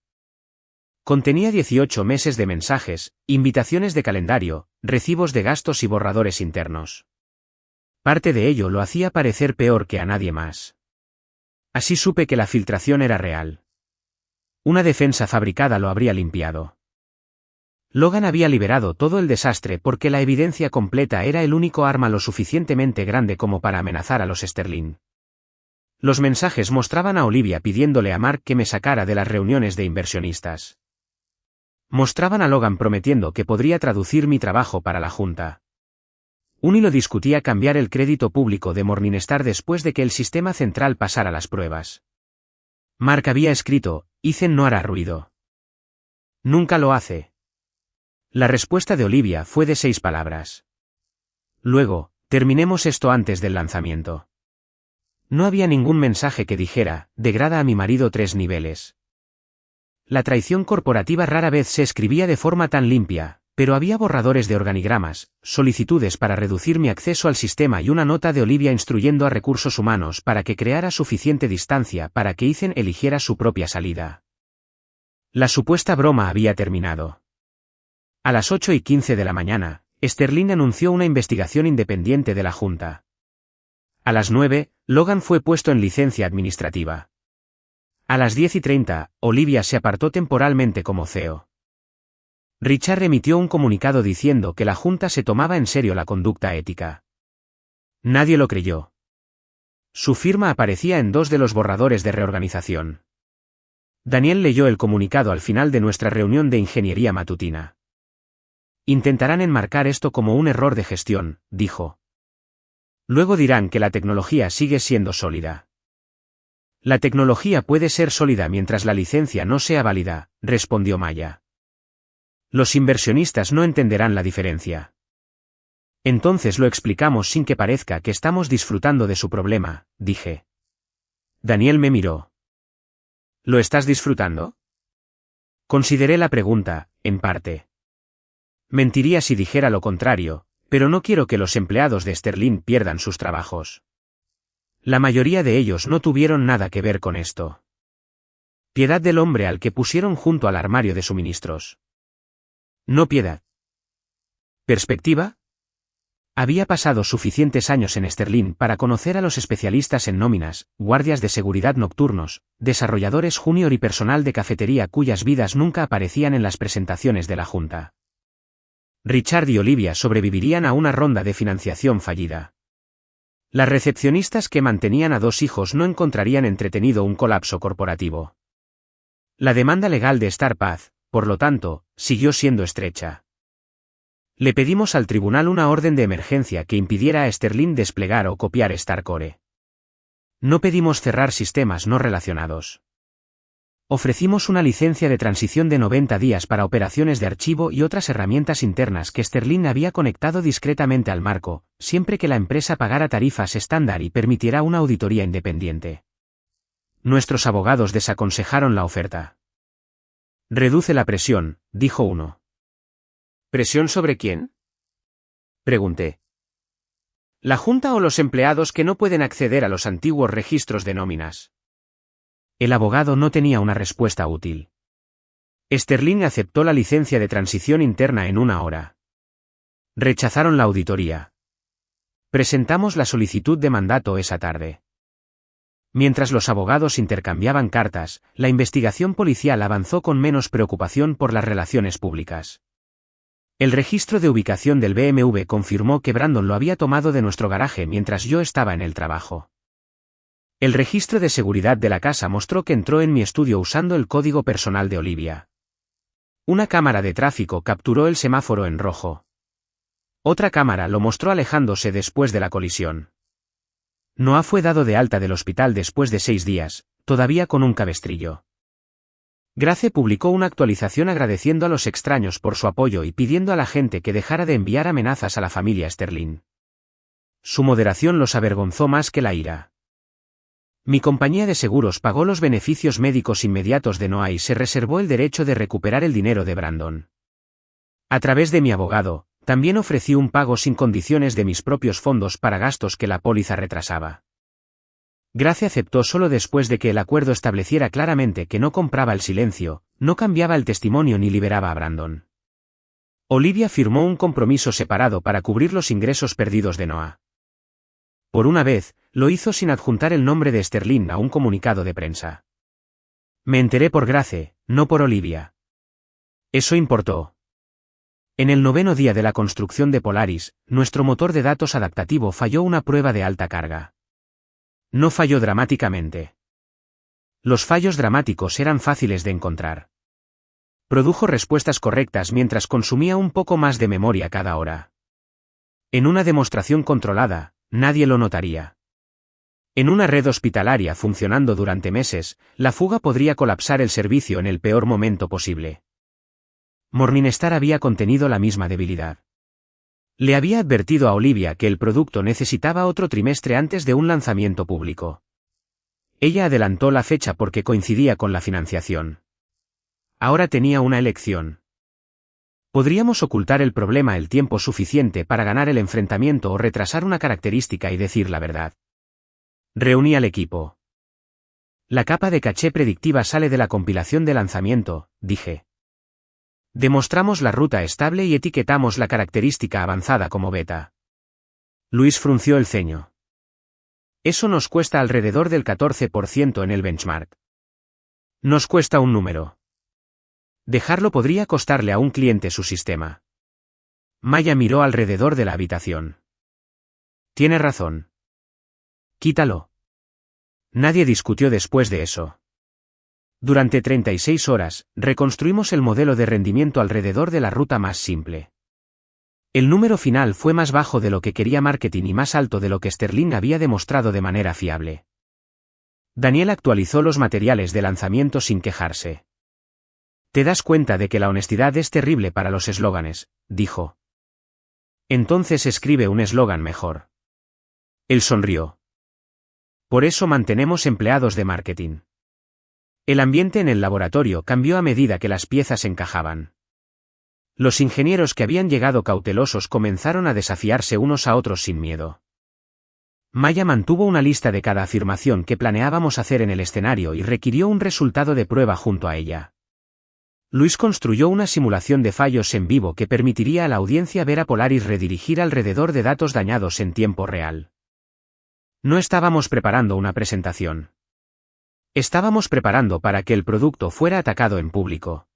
Speaker 1: Contenía 18 meses de mensajes, invitaciones de calendario, recibos de gastos y borradores internos. Parte de ello lo hacía parecer peor que a nadie más. Así supe que la filtración era real. Una defensa fabricada lo habría limpiado. Logan había liberado todo el desastre porque la evidencia completa era el único arma lo suficientemente grande como para amenazar a los Sterling. Los mensajes mostraban a Olivia pidiéndole a Mark que me sacara de las reuniones de inversionistas. Mostraban a Logan prometiendo que podría traducir mi trabajo para la junta. Un hilo discutía cambiar el crédito público de Morningstar después de que el sistema central pasara las pruebas. Mark había escrito, Ethan no hará ruido. Nunca lo hace. La respuesta de Olivia fue de 6 palabras. Luego, terminemos esto antes del lanzamiento. No había ningún mensaje que dijera, degrada a mi marido 3 niveles. La traición corporativa rara vez se escribía de forma tan limpia, pero había borradores de organigramas, solicitudes para reducir mi acceso al sistema y una nota de Olivia instruyendo a recursos humanos para que creara suficiente distancia para que Ethan eligiera su propia salida. La supuesta broma había terminado. A las 8:15 de la mañana, Sterling anunció una investigación independiente de la Junta. A las 9, Logan fue puesto en licencia administrativa. A las 10:30, Olivia se apartó temporalmente como CEO. Richard emitió un comunicado diciendo que la Junta se tomaba en serio la conducta ética. Nadie lo creyó. Su firma aparecía en 2 de los borradores de reorganización. Daniel leyó el comunicado al final de nuestra reunión de ingeniería matutina. Intentarán enmarcar esto como un error de gestión, dijo. Luego dirán que la tecnología sigue siendo sólida. La tecnología puede ser sólida mientras la licencia no sea válida, respondió Maya. Los inversionistas no entenderán la diferencia. Entonces lo explicamos sin que parezca que estamos disfrutando de su problema, dije. Daniel me miró. ¿Lo estás disfrutando? Consideré la pregunta, en parte. Mentiría si dijera lo contrario, pero no quiero que los empleados de Sterling pierdan sus trabajos. La mayoría de ellos no tuvieron nada que ver con esto. Piedad del hombre al que pusieron junto al armario de suministros. No piedad. ¿Perspectiva? Había pasado suficientes años en Sterling para conocer a los especialistas en nóminas, guardias de seguridad nocturnos, desarrolladores junior y personal de cafetería cuyas vidas nunca aparecían en las presentaciones de la Junta. Richard y Olivia sobrevivirían a una ronda de financiación fallida. Las recepcionistas que mantenían a 2 hijos no encontrarían entretenido un colapso corporativo. La demanda legal de StarPath, por lo tanto, siguió siendo estrecha. Le pedimos al tribunal una orden de emergencia que impidiera a Sterling desplegar o copiar StarCore. No pedimos cerrar sistemas no relacionados. Ofrecimos una licencia de transición de 90 días para operaciones de archivo y otras herramientas internas que Sterling había conectado discretamente al marco, siempre que la empresa pagara tarifas estándar y permitiera una auditoría independiente. Nuestros abogados desaconsejaron la oferta. Reduce la presión, dijo uno. ¿Presión sobre quién? Pregunté. ¿La Junta o los empleados que no pueden acceder a los antiguos registros de nóminas? El abogado no tenía una respuesta útil. Sterling aceptó la licencia de transición interna en 1 hora. Rechazaron la auditoría. Presentamos la solicitud de mandato esa tarde. Mientras los abogados intercambiaban cartas, la investigación policial avanzó con menos preocupación por las relaciones públicas. El registro de ubicación del BMW confirmó que Brandon lo había tomado de nuestro garaje mientras yo estaba en el trabajo. El registro de seguridad de la casa mostró que entró en mi estudio usando el código personal de Olivia. Una cámara de tráfico capturó el semáforo en rojo. Otra cámara lo mostró alejándose después de la colisión. Noah fue dado de alta del hospital después de 6 días, todavía con un cabestrillo. Grace publicó una actualización agradeciendo a los extraños por su apoyo y pidiendo a la gente que dejara de enviar amenazas a la familia Sterling. Su moderación los avergonzó más que la ira. Mi compañía de seguros pagó los beneficios médicos inmediatos de Noah y se reservó el derecho de recuperar el dinero de Brandon. A través de mi abogado, también ofrecí un pago sin condiciones de mis propios fondos para gastos que la póliza retrasaba. Grace aceptó solo después de que el acuerdo estableciera claramente que no compraba el silencio, no cambiaba el testimonio ni liberaba a Brandon. Olivia firmó un compromiso separado para cubrir los ingresos perdidos de Noah. Por una vez, lo hizo sin adjuntar el nombre de Sterling a un comunicado de prensa. Me enteré por Grace, no por Olivia. Eso importó. En el 9º día de la construcción de Polaris, nuestro motor de datos adaptativo falló una prueba de alta carga. No falló dramáticamente. Los fallos dramáticos eran fáciles de encontrar. Produjo respuestas correctas mientras consumía un poco más de memoria cada hora. En una demostración controlada, nadie lo notaría. En una red hospitalaria funcionando durante meses, la fuga podría colapsar el servicio en el peor momento posible. Morningstar había contenido la misma debilidad. Le había advertido a Olivia que el producto necesitaba otro trimestre antes de un lanzamiento público. Ella adelantó la fecha porque coincidía con la financiación. Ahora tenía una elección. Podríamos ocultar el problema el tiempo suficiente para ganar el enfrentamiento o retrasar una característica y decir la verdad. Reuní al equipo. La capa de caché predictiva sale de la compilación de lanzamiento, dije. Demostramos la ruta estable y etiquetamos la característica avanzada como beta. Luis frunció el ceño. Eso nos cuesta alrededor del 14% en el benchmark. Nos cuesta un número. Dejarlo podría costarle a un cliente su sistema. Maya miró alrededor de la habitación. Tiene razón. Quítalo. Nadie discutió después de eso. Durante 36 horas, reconstruimos el modelo de rendimiento alrededor de la ruta más simple. El número final fue más bajo de lo que quería marketing y más alto de lo que Sterling había demostrado de manera fiable. Daniel actualizó los materiales de lanzamiento sin quejarse. Te das cuenta de que la honestidad es terrible para los eslóganes, dijo. Entonces escribe un eslogan mejor. Él sonrió. Por eso mantenemos empleados de marketing. El ambiente en el laboratorio cambió a medida que las piezas encajaban. Los ingenieros que habían llegado cautelosos comenzaron a desafiarse unos a otros sin miedo. Maya mantuvo una lista de cada afirmación que planeábamos hacer en el escenario y requirió un resultado de prueba junto a ella. Luis construyó una simulación de fallos en vivo que permitiría a la audiencia ver a Polaris redirigir alrededor de datos dañados en tiempo real. No estábamos preparando una presentación. Estábamos preparando para que el producto fuera atacado en público.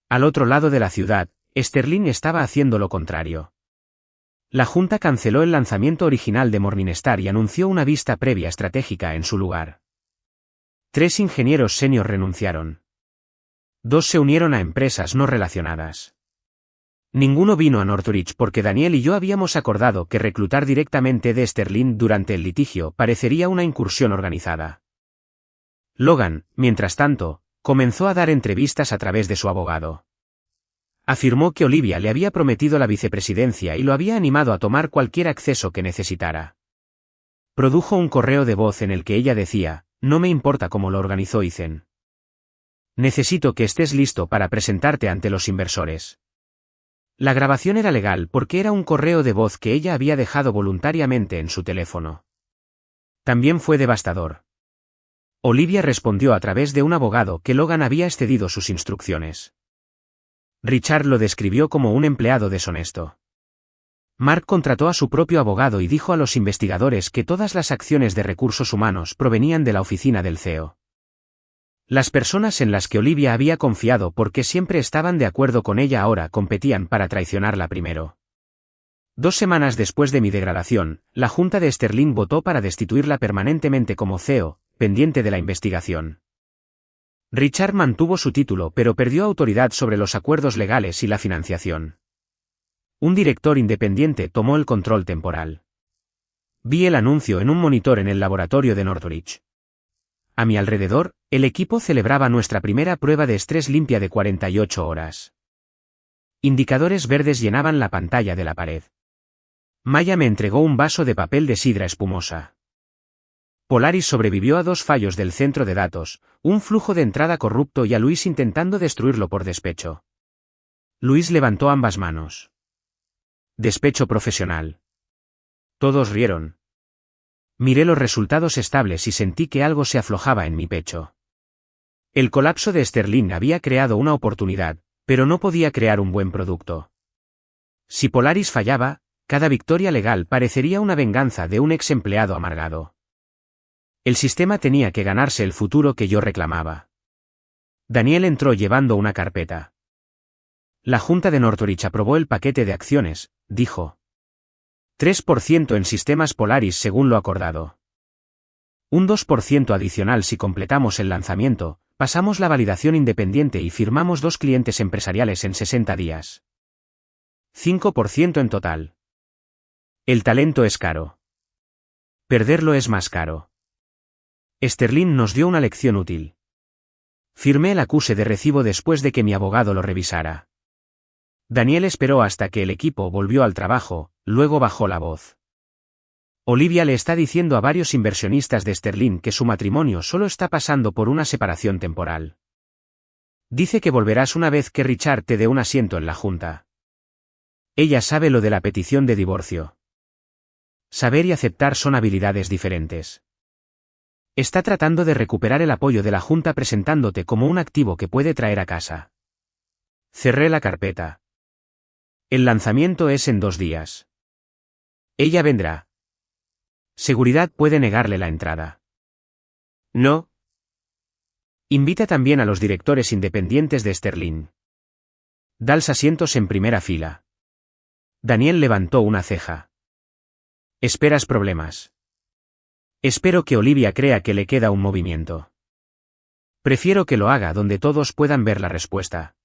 Speaker 1: Al otro lado de la ciudad, Sterling estaba haciendo lo contrario. La Junta canceló el lanzamiento original de Morningstar y anunció una vista previa estratégica en su lugar. 3 ingenieros senior renunciaron. 2 se unieron a empresas no relacionadas. Ninguno vino a Northridge porque Daniel y yo habíamos acordado que reclutar directamente de Sterling durante el litigio parecería una incursión organizada. Logan, mientras tanto, comenzó a dar entrevistas a través de su abogado. Afirmó que Olivia le había prometido la vicepresidencia y lo había animado a tomar cualquier acceso que necesitara. Produjo un correo de voz en el que ella decía, no me importa cómo lo organizó Ethan. Necesito que estés listo para presentarte ante los inversores. La grabación era legal porque era un correo de voz que ella había dejado voluntariamente en su teléfono. También fue devastador. Olivia respondió a través de un abogado que Logan había excedido sus instrucciones. Richard lo describió como un empleado deshonesto. Mark contrató a su propio abogado y dijo a los investigadores que todas las acciones de recursos humanos provenían de la oficina del CEO. Las personas en las que Olivia había confiado porque siempre estaban de acuerdo con ella ahora competían para traicionarla primero. 2 semanas después de mi degradación, la Junta de Sterling votó para destituirla permanentemente como CEO, pendiente de la investigación. Richard mantuvo su título pero perdió autoridad sobre los acuerdos legales y la financiación. Un director independiente tomó el control temporal. Vi el anuncio en un monitor en el laboratorio de Northridge. A mi alrededor, el equipo celebraba nuestra primera prueba de estrés limpia de 48 horas. Indicadores verdes llenaban la pantalla de la pared. Maya me entregó un vaso de papel de sidra espumosa. Polaris sobrevivió a 2 fallos del centro de datos, un flujo de entrada corrupto y a Luis intentando destruirlo por despecho. Luis levantó ambas manos. Despecho profesional. Todos rieron. Miré los resultados estables y sentí que algo se aflojaba en mi pecho. El colapso de Sterling había creado una oportunidad, pero no podía crear un buen producto. Si Polaris fallaba, cada victoria legal parecería una venganza de un ex empleado amargado. El sistema tenía que ganarse el futuro que yo reclamaba. Daniel entró llevando una carpeta. La Junta de Northridge aprobó el paquete de acciones, dijo. 3% en sistemas Polaris según lo acordado. Un 2% adicional si completamos el lanzamiento, pasamos la validación independiente y firmamos 2 clientes empresariales en 60 días. 5% en total. El talento es caro. Perderlo es más caro. Sterling nos dio una lección útil. Firmé el acuse de recibo después de que mi abogado lo revisara. Daniel esperó hasta que el equipo volvió al trabajo, luego bajó la voz. Olivia le está diciendo a varios inversionistas de Sterling que su matrimonio solo está pasando por una separación temporal. Dice que volverás una vez que Richard te dé un asiento en la junta. Ella sabe lo de la petición de divorcio. Saber y aceptar son habilidades diferentes. Está tratando de recuperar el apoyo de la junta presentándote como un activo que puede traer a casa. Cerré la carpeta. El lanzamiento es en 2 días. Ella vendrá. Seguridad puede negarle la entrada. No. Invita también a los directores independientes de Sterling. Dals asientos en primera fila. Daniel levantó una ceja. ¿Esperas problemas? Espero que Olivia crea que le queda un movimiento. Prefiero que lo haga donde todos puedan ver la respuesta.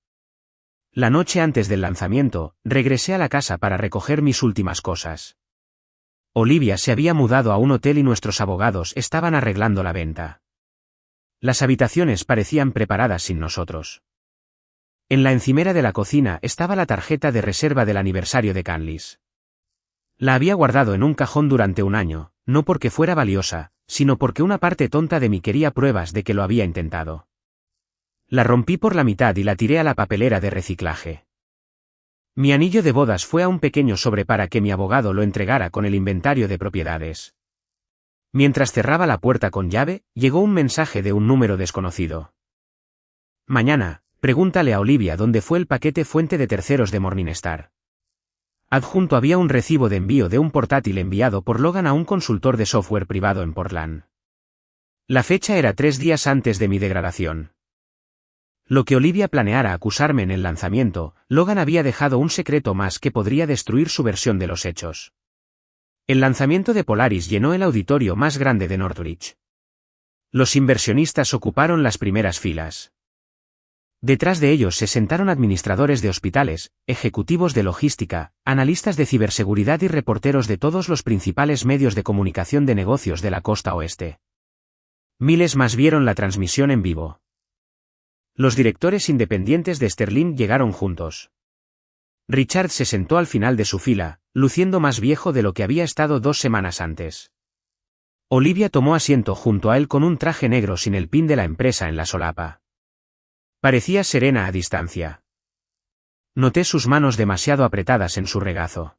Speaker 1: La noche antes del lanzamiento, regresé a la casa para recoger mis últimas cosas. Olivia se había mudado a un hotel y nuestros abogados estaban arreglando la venta. Las habitaciones parecían preparadas sin nosotros. En la encimera de la cocina estaba la tarjeta de reserva del aniversario de Canlis. La había guardado en un cajón durante un año, no porque fuera valiosa, sino porque una parte tonta de mí quería pruebas de que lo había intentado. La rompí por la mitad y la tiré a la papelera de reciclaje. Mi anillo de bodas fue a un pequeño sobre para que mi abogado lo entregara con el inventario de propiedades. Mientras cerraba la puerta con llave, llegó un mensaje de un número desconocido. Mañana, pregúntale a Olivia dónde fue el paquete fuente de terceros de Morningstar. Adjunto había un recibo de envío de un portátil enviado por Logan a un consultor de software privado en Portland. La fecha era 3 días antes de mi degradación. Lo que Olivia planeara acusarme en el lanzamiento, Logan había dejado un secreto más que podría destruir su versión de los hechos. El lanzamiento de Polaris llenó el auditorio más grande de Northridge. Los inversionistas ocuparon las primeras filas. Detrás de ellos se sentaron administradores de hospitales, ejecutivos de logística, analistas de ciberseguridad y reporteros de todos los principales medios de comunicación de negocios de la costa oeste. Miles más vieron la transmisión en vivo. Los directores independientes de Sterling llegaron juntos. Richard se sentó al final de su fila, luciendo más viejo de lo que había estado 2 semanas antes. Olivia tomó asiento junto a él con un traje negro sin el pin de la empresa en la solapa. Parecía serena a distancia. Noté sus manos demasiado apretadas en su regazo.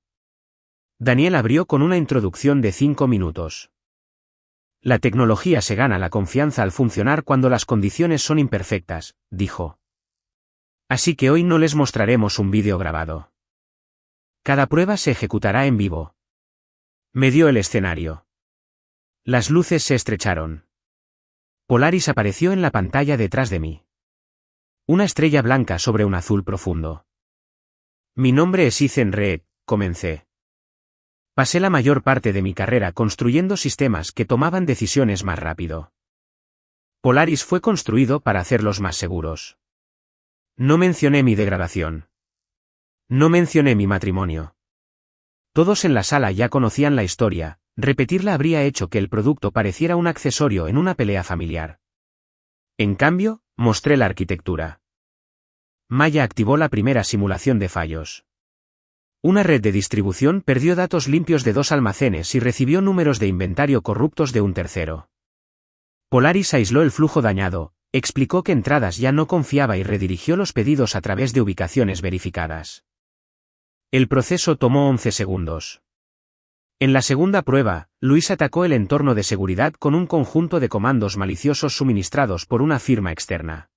Speaker 1: Daniel abrió con una introducción de 5 minutos. La tecnología se gana la confianza al funcionar cuando las condiciones son imperfectas, dijo. Así que hoy no les mostraremos un vídeo grabado. Cada prueba se ejecutará en vivo. Me dio el escenario. Las luces se estrecharon. Polaris apareció en la pantalla detrás de mí. Una estrella blanca sobre un azul profundo. Mi nombre es Ethan Reed, comencé. Pasé la mayor parte de mi carrera construyendo sistemas que tomaban decisiones más rápido. Polaris fue construido para hacerlos más seguros. No mencioné mi degradación. No mencioné mi matrimonio. Todos en la sala ya conocían la historia, repetirla habría hecho que el producto pareciera un accesorio en una pelea familiar. En cambio, mostré la arquitectura. Maya activó la primera simulación de fallos. Una red de distribución perdió datos limpios de 2 almacenes y recibió números de inventario corruptos de un tercero. Polaris aisló el flujo dañado, explicó que entradas ya no confiaba y redirigió los pedidos a través de ubicaciones verificadas. El proceso tomó 11 segundos. En la segunda prueba, Luis atacó el entorno de seguridad con un conjunto de comandos maliciosos suministrados por una firma externa.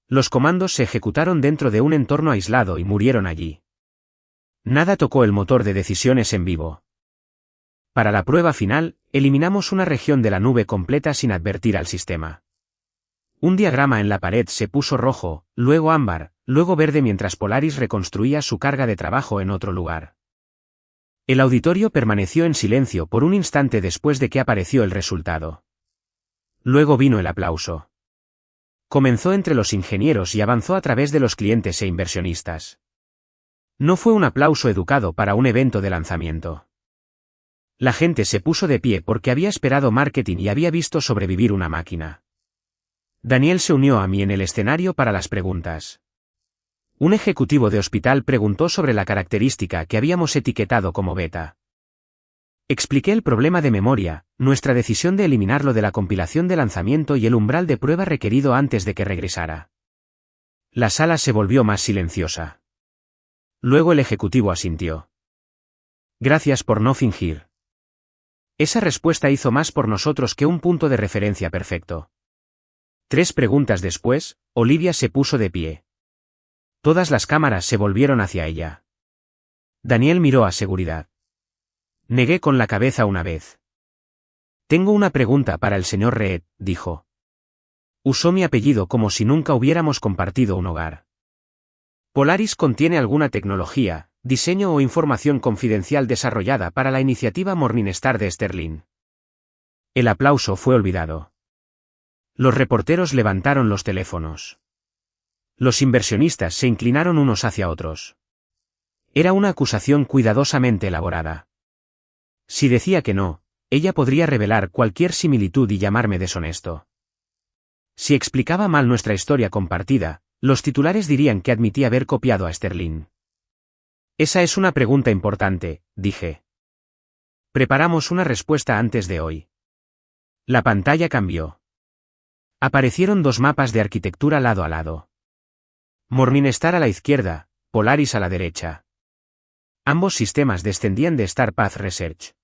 Speaker 1: Los comandos se ejecutaron dentro de un entorno aislado y murieron allí. Nada tocó el motor de decisiones en vivo. Para la prueba final, eliminamos una región de la nube completa sin advertir al sistema. Un diagrama en la pared se puso rojo, luego ámbar, luego verde mientras Polaris reconstruía su carga de trabajo en otro lugar. El auditorio permaneció en silencio por un instante después de que apareció el resultado. Luego vino el aplauso. Comenzó entre los ingenieros y avanzó a través de los clientes e inversionistas. No fue un aplauso educado para un evento de lanzamiento. La gente se puso de pie porque había esperado marketing y había visto sobrevivir una máquina. Daniel se unió a mí en el escenario para las preguntas. Un ejecutivo de hospital preguntó sobre la característica que habíamos etiquetado como beta. Expliqué el problema de memoria, nuestra decisión de eliminarlo de la compilación de lanzamiento y el umbral de prueba requerido antes de que regresara. La sala se volvió más silenciosa. Luego el ejecutivo asintió. Gracias por no fingir. Esa respuesta hizo más por nosotros que un punto de referencia perfecto. 3 preguntas después, Olivia se puso de pie. Todas las cámaras se volvieron hacia ella. Daniel miró a seguridad. Negué con la cabeza una vez. Tengo una pregunta para el señor Reed, dijo. Usó mi apellido como si nunca hubiéramos compartido un hogar. Polaris contiene alguna tecnología, diseño o información confidencial desarrollada para la iniciativa Morningstar de Sterling. El aplauso fue olvidado. Los reporteros levantaron los teléfonos. Los inversionistas se inclinaron unos hacia otros. Era una acusación cuidadosamente elaborada. Si decía que no, ella podría revelar cualquier similitud y llamarme deshonesto. Si explicaba mal nuestra historia compartida, los titulares dirían que admití haber copiado a Sterling. Esa es una pregunta importante, dije. Preparamos una respuesta antes de hoy. La pantalla cambió. Aparecieron dos mapas de arquitectura lado a lado. Morningstar a la izquierda, Polaris a la derecha. Ambos sistemas descendían de StarPath Research.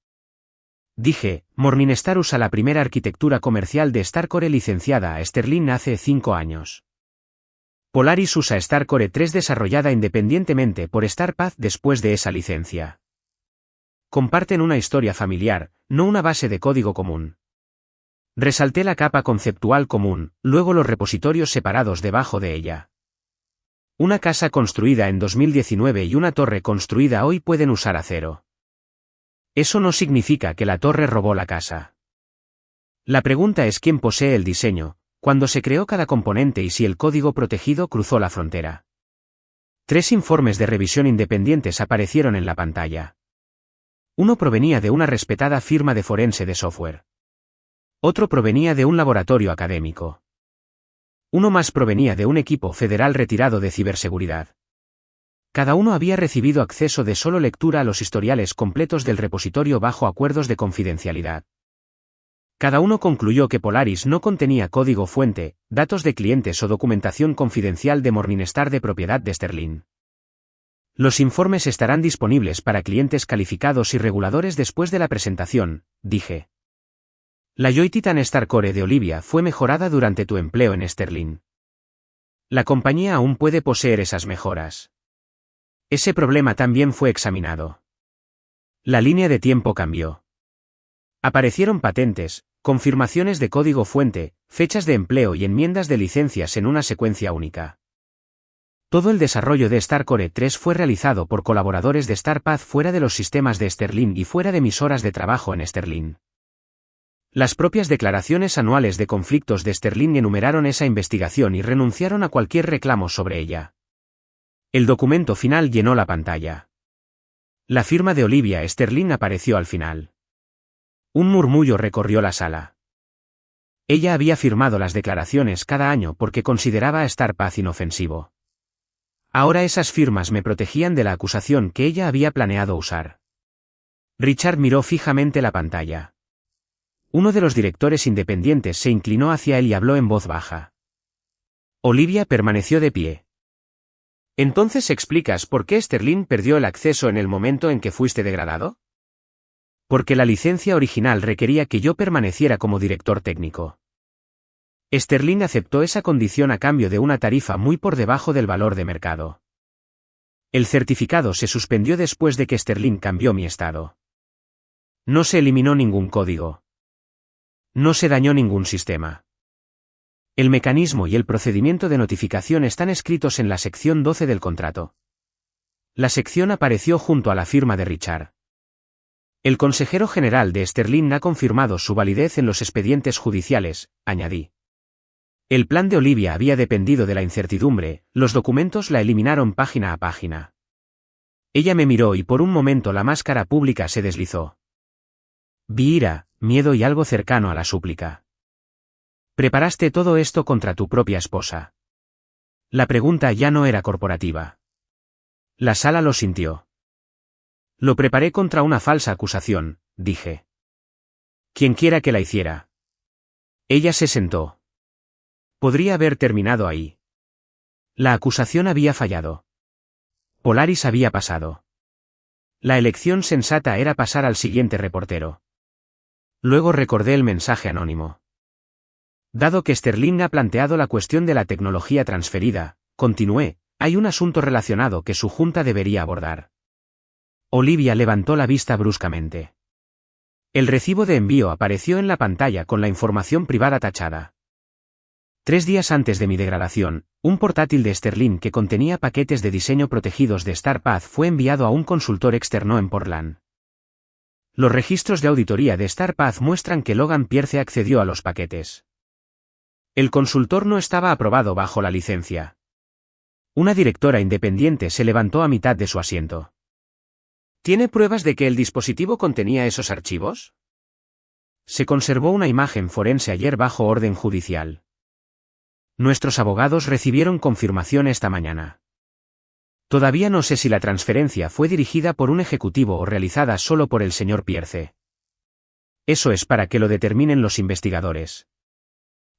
Speaker 1: Dije, Morningstar usa la primera arquitectura comercial de StarCore licenciada a Sterling hace 5 años. Polaris usa StarCore 3 desarrollada independientemente por StarPath después de esa licencia. Comparten una historia familiar, no una base de código común. Resalté la capa conceptual común, luego los repositorios separados debajo de ella. Una casa construida en 2019 y una torre construida hoy pueden usar acero. Eso no significa que la torre robó la casa. La pregunta es quién posee el diseño, cuándo se creó cada componente y si el código protegido cruzó la frontera. 3 informes de revisión independientes aparecieron en la pantalla. Uno provenía de una respetada firma de forense de software. Otro provenía de un laboratorio académico. Uno más provenía de un equipo federal retirado de ciberseguridad. Cada uno había recibido acceso de solo lectura a los historiales completos del repositorio bajo acuerdos de confidencialidad. Cada uno concluyó que Polaris no contenía código fuente, datos de clientes o documentación confidencial de Morningstar de propiedad de Sterling. Los informes estarán disponibles para clientes calificados y reguladores después de la presentación, dije. La Joy Titan StarCore de Olivia fue mejorada durante tu empleo en Sterling. La compañía aún puede poseer esas mejoras. Ese problema también fue examinado. La línea de tiempo cambió. Aparecieron patentes, confirmaciones de código fuente, fechas de empleo y enmiendas de licencias en una secuencia única. Todo el desarrollo de StarCore 3 fue realizado por colaboradores de StarPath fuera de los sistemas de Sterling y fuera de mis horas de trabajo en Sterling. Las propias declaraciones anuales de conflictos de Sterling enumeraron esa investigación y renunciaron a cualquier reclamo sobre ella. El documento final llenó la pantalla. La firma de Olivia Sterling apareció al final. Un murmullo recorrió la sala. Ella había firmado las declaraciones cada año porque consideraba a StarPath inofensivo. Ahora esas firmas me protegían de la acusación que ella había planeado usar. Richard miró fijamente la pantalla. Uno de los directores independientes se inclinó hacia él y habló en voz baja. Olivia permaneció de pie. ¿Entonces explicas por qué Sterling perdió el acceso en el momento en que fuiste degradado? Porque la licencia original requería que yo permaneciera como director técnico. Sterling aceptó esa condición a cambio de una tarifa muy por debajo del valor de mercado. El certificado se suspendió después de que Sterling cambió mi estado. No se eliminó ningún código. No se dañó ningún sistema. El mecanismo y el procedimiento de notificación están escritos en la sección 12 del contrato. La sección apareció junto a la firma de Richard. El consejero general de Sterling ha confirmado su validez en los expedientes judiciales, añadí. El plan de Olivia había dependido de la incertidumbre, los documentos la eliminaron página a página. Ella me miró y por un momento la máscara pública se deslizó. Vi ira, miedo y algo cercano a la súplica. Preparaste todo esto contra tu propia esposa. La pregunta ya no era corporativa. La sala lo sintió. Lo preparé contra una falsa acusación, dije. Quienquiera que la hiciera. Ella se sentó. Podría haber terminado ahí. La acusación había fallado. Polaris había pasado. La elección sensata era pasar al siguiente reportero. Luego recordé el mensaje anónimo. Dado que Sterling ha planteado la cuestión de la tecnología transferida, continué, hay un asunto relacionado que su junta debería abordar. Olivia levantó la vista bruscamente. El recibo de envío apareció en la pantalla con la información privada tachada. 3 días antes de mi degradación, un portátil de Sterling que contenía paquetes de diseño protegidos de StarPath fue enviado a un consultor externo en Portland. Los registros de auditoría de StarPath muestran que Logan Pierce accedió a los paquetes. El consultor no estaba aprobado bajo la licencia. Una directora independiente se levantó a mitad de su asiento. ¿Tiene pruebas de que el dispositivo contenía esos archivos? Se conservó una imagen forense ayer bajo orden judicial. Nuestros abogados recibieron confirmación esta mañana. Todavía no sé si la transferencia fue dirigida por un ejecutivo o realizada solo por el señor Pierce. Eso es para que lo determinen los investigadores.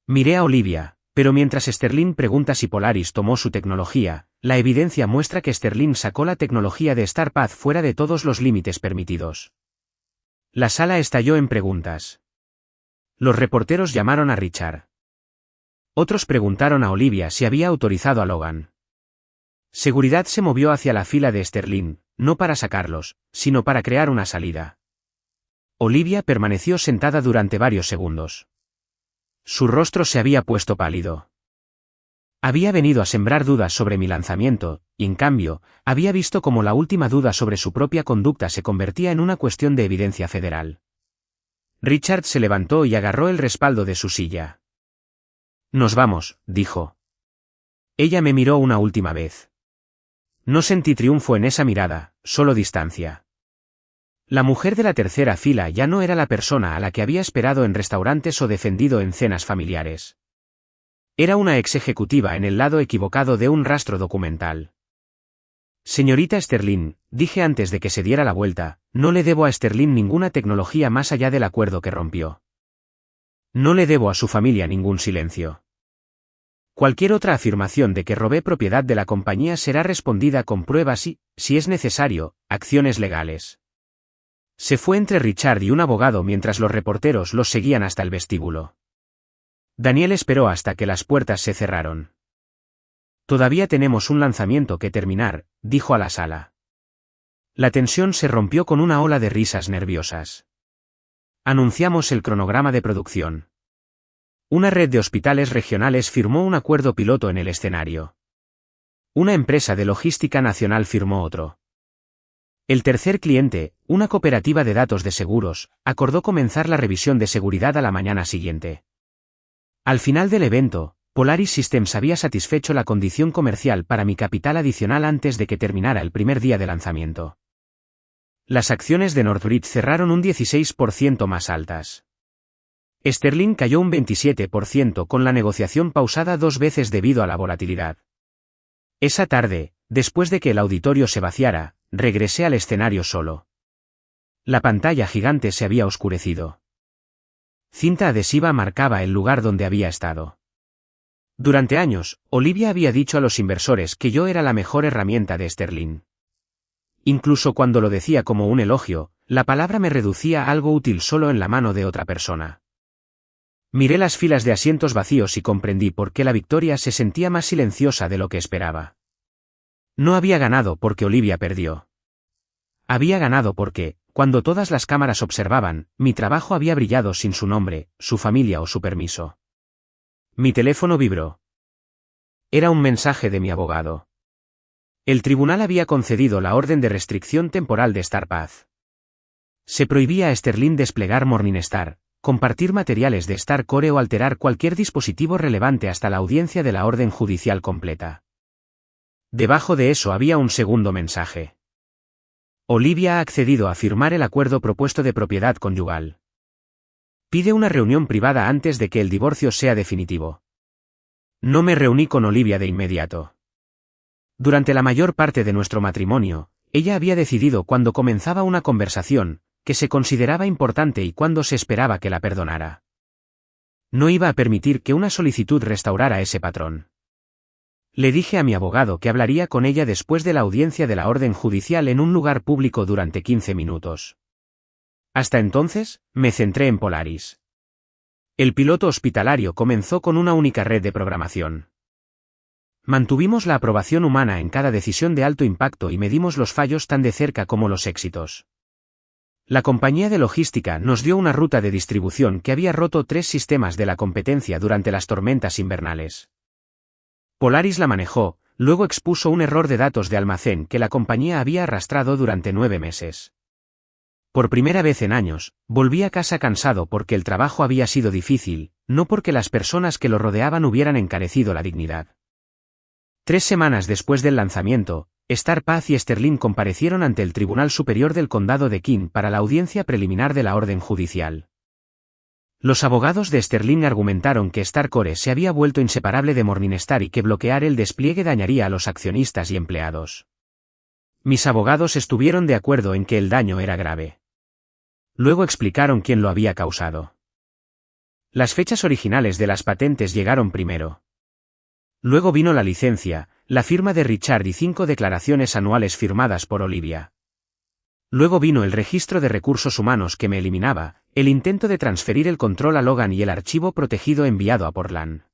Speaker 1: Miré a Olivia, pero mientras Sterling pregunta si Polaris tomó su tecnología, la evidencia muestra que Sterling sacó la tecnología de StarPath fuera de todos los límites permitidos. La sala estalló en preguntas. Los reporteros llamaron a Richard. Otros preguntaron a Olivia si había autorizado a Logan. Seguridad se movió hacia la fila de Sterling, no para sacarlos, sino para crear una salida. Olivia permaneció sentada durante varios segundos. Su rostro se había puesto pálido. Había venido a sembrar dudas sobre mi lanzamiento, y en cambio, había visto cómo la última duda sobre su propia conducta se convertía en una cuestión de evidencia federal. Richard se levantó y agarró el respaldo de su silla. «Nos vamos», dijo. Ella me miró una última vez. No sentí triunfo en esa mirada, solo distancia. La mujer de la tercera fila ya no era la persona a la que había esperado en restaurantes o defendido en cenas familiares. Era una ex ejecutiva en el lado equivocado de un rastro documental. Señorita Sterling, dije antes de que se diera la vuelta, no le debo a Sterling ninguna tecnología más allá del acuerdo que rompió. No le debo a su familia ningún silencio. Cualquier otra afirmación de que robé propiedad de la compañía será respondida con pruebas y, si es necesario, acciones legales. Se fue entre Richard y un abogado mientras los reporteros los seguían hasta el vestíbulo. Daniel esperó hasta que las puertas se cerraron. Todavía tenemos un lanzamiento que terminar, dijo a la sala. La tensión se rompió con una ola de risas nerviosas. Anunciamos el cronograma de producción. Una red de hospitales regionales firmó un acuerdo piloto en el escenario. Una empresa de logística nacional firmó otro. El tercer cliente, una cooperativa de datos de seguros, acordó comenzar la revisión de seguridad a la mañana siguiente. Al final del evento, Polaris Systems había satisfecho la condición comercial para mi capital adicional antes de que terminara el primer día de lanzamiento. Las acciones de Northbridge cerraron un 16% más altas. Sterling cayó un 27% con la negociación pausada 2 veces debido a la volatilidad. Esa tarde, después de que el auditorio se vaciara, regresé al escenario solo. La pantalla gigante se había oscurecido. Cinta adhesiva marcaba el lugar donde había estado. Durante años, Olivia había dicho a los inversores que yo era la mejor herramienta de Sterling. Incluso cuando lo decía como un elogio, la palabra me reducía a algo útil solo en la mano de otra persona. Miré las filas de asientos vacíos y comprendí por qué la victoria se sentía más silenciosa de lo que esperaba. No había ganado porque Olivia perdió. Había ganado porque, cuando todas las cámaras observaban, mi trabajo había brillado sin su nombre, su familia o su permiso. Mi teléfono vibró. Era un mensaje de mi abogado. El tribunal había concedido la orden de restricción temporal de StarPath. Se prohibía a Sterling desplegar Morningstar, compartir materiales de StarCore o alterar cualquier dispositivo relevante hasta la audiencia de la orden judicial completa. Debajo de eso había un segundo mensaje. Olivia ha accedido a firmar el acuerdo propuesto de propiedad conyugal. Pide una reunión privada antes de que el divorcio sea definitivo. No me reuní con Olivia de inmediato. Durante la mayor parte de nuestro matrimonio, ella había decidido cuándo comenzaba una conversación, que se consideraba importante y cuándo se esperaba que la perdonara. No iba a permitir que una solicitud restaurara ese patrón. Le dije a mi abogado que hablaría con ella después de la audiencia de la orden judicial en un lugar público durante 15 minutos. Hasta entonces, me centré en Polaris. El piloto hospitalario comenzó con una única red de programación. Mantuvimos la aprobación humana en cada decisión de alto impacto y medimos los fallos tan de cerca como los éxitos. La compañía de logística nos dio una ruta de distribución que había roto 3 sistemas de la competencia durante las tormentas invernales. Polaris la manejó, luego expuso un error de datos de almacén que la compañía había arrastrado durante 9 meses. Por primera vez en años, volví a casa cansado porque el trabajo había sido difícil, no porque las personas que lo rodeaban hubieran encarecido la dignidad. 3 semanas después del lanzamiento, Star Paz y Sterling comparecieron ante el Tribunal Superior del Condado de King para la audiencia preliminar de la orden judicial. Los abogados de Sterling argumentaron que Starcore se había vuelto inseparable de Morningstar y que bloquear el despliegue dañaría a los accionistas y empleados. Mis abogados estuvieron de acuerdo en que el daño era grave. Luego explicaron quién lo había causado. Las fechas originales de las patentes llegaron primero. Luego vino la licencia, la firma de Richard y 5 declaraciones anuales firmadas por Olivia. Luego vino el registro de recursos humanos que me eliminaba, el intento de transferir el control a Logan y el archivo protegido enviado a Portland.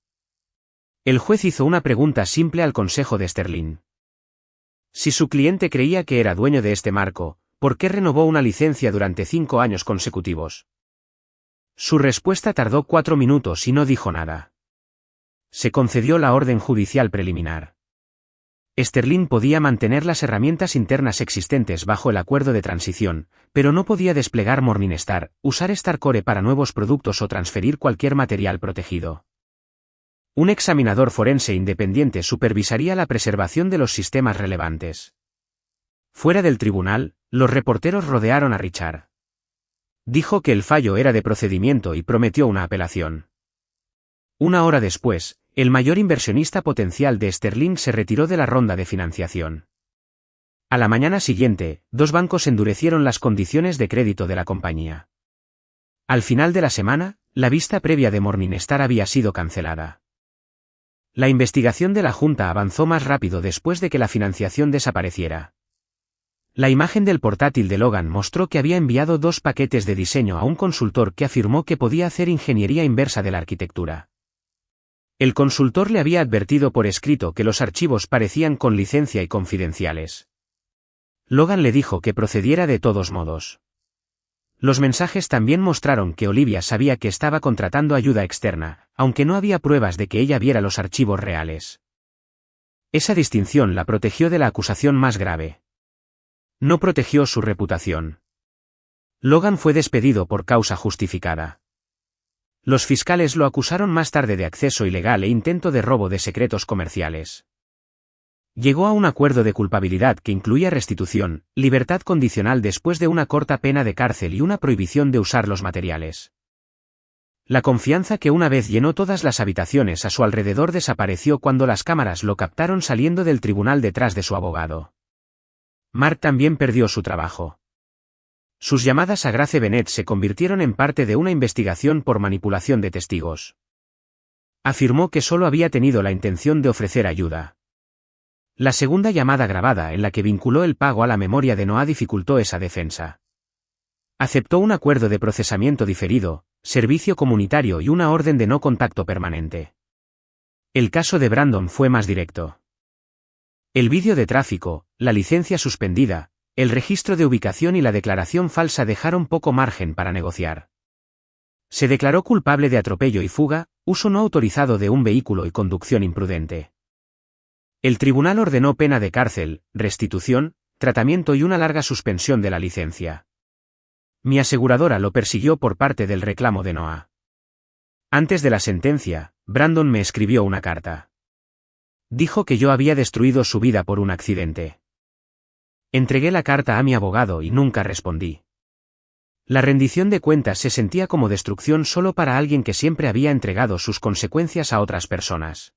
Speaker 1: El juez hizo una pregunta simple al consejo de Sterling. Si su cliente creía que era dueño de este marco, ¿por qué renovó una licencia durante 5 años consecutivos? Su respuesta tardó 4 minutos y no dijo nada. Se concedió la orden judicial preliminar. Sterling podía mantener las herramientas internas existentes bajo el acuerdo de transición, pero no podía desplegar Morningstar, usar Starcore para nuevos productos o transferir cualquier material protegido. Un examinador forense independiente supervisaría la preservación de los sistemas relevantes. Fuera del tribunal, los reporteros rodearon a Richard. Dijo que el fallo era de procedimiento y prometió una apelación. 1 hora después, el mayor inversionista potencial de Sterling se retiró de la ronda de financiación. A la mañana siguiente, 2 bancos endurecieron las condiciones de crédito de la compañía. Al final de la semana, la vista previa de Morningstar había sido cancelada. La investigación de la Junta avanzó más rápido después de que la financiación desapareciera. La imagen del portátil de Logan mostró que había enviado 2 paquetes de diseño a un consultor que afirmó que podía hacer ingeniería inversa de la arquitectura. El consultor le había advertido por escrito que los archivos parecían con licencia y confidenciales. Logan le dijo que procediera de todos modos. Los mensajes también mostraron que Olivia sabía que estaba contratando ayuda externa, aunque no había pruebas de que ella viera los archivos reales. Esa distinción la protegió de la acusación más grave. No protegió su reputación. Logan fue despedido por causa justificada. Los fiscales lo acusaron más tarde de acceso ilegal e intento de robo de secretos comerciales. Llegó a un acuerdo de culpabilidad que incluía restitución, libertad condicional después de una corta pena de cárcel y una prohibición de usar los materiales. La confianza que una vez llenó todas las habitaciones a su alrededor desapareció cuando las cámaras lo captaron saliendo del tribunal detrás de su abogado. Mark también perdió su trabajo. Sus llamadas a Grace Bennett se convirtieron en parte de una investigación por manipulación de testigos. Afirmó que solo había tenido la intención de ofrecer ayuda. La segunda llamada grabada en la que vinculó el pago a la memoria de Noah dificultó esa defensa. Aceptó un acuerdo de procesamiento diferido, servicio comunitario y una orden de no contacto permanente. El caso de Brandon fue más directo. El vídeo de tráfico, la licencia suspendida, el registro de ubicación y la declaración falsa dejaron poco margen para negociar. Se declaró culpable de atropello y fuga, uso no autorizado de un vehículo y conducción imprudente. El tribunal ordenó pena de cárcel, restitución, tratamiento y una larga suspensión de la licencia. Mi aseguradora lo persiguió por parte del reclamo de Noah. Antes de la sentencia, Brandon me escribió una carta. Dijo que yo había destruido su vida por un accidente. Entregué la carta a mi abogado y nunca respondí. La rendición de cuentas se sentía como destrucción solo para alguien que siempre había entregado sus consecuencias a otras personas.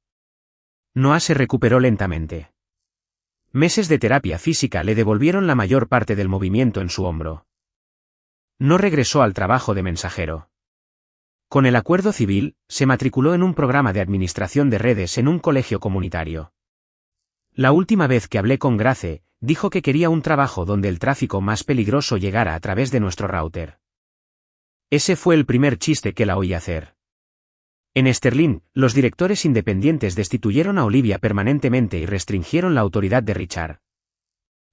Speaker 1: Noah se recuperó lentamente. Meses de terapia física le devolvieron la mayor parte del movimiento en su hombro. No regresó al trabajo de mensajero. Con el acuerdo civil, se matriculó en un programa de administración de redes en un colegio comunitario. La última vez que hablé con Grace, dijo que quería un trabajo donde el tráfico más peligroso llegara a través de nuestro router. Ese fue el primer chiste que la oí hacer. En Sterling, los directores independientes destituyeron a Olivia permanentemente y restringieron la autoridad de Richard.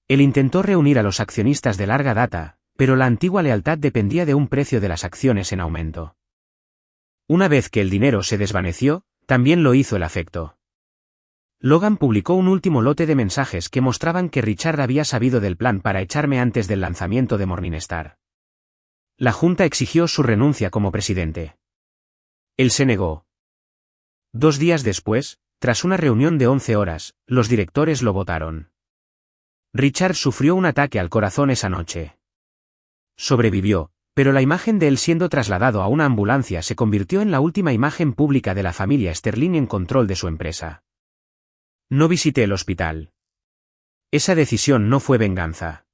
Speaker 1: Él intentó reunir a los accionistas de larga data, pero la antigua lealtad dependía de un precio de las acciones en aumento. Una vez que el dinero se desvaneció, también lo hizo el afecto. Logan publicó un último lote de mensajes que mostraban que Richard había sabido del plan para echarme antes del lanzamiento de Morningstar. La Junta exigió su renuncia como presidente. Él se negó. 2 días después, tras una reunión de 11 horas, los directores lo votaron. Richard sufrió un ataque al corazón esa noche. Sobrevivió, pero la imagen de él siendo trasladado a una ambulancia se convirtió en la última imagen pública de la familia Sterling en control de su empresa. No visité el hospital. Esa decisión no fue venganza.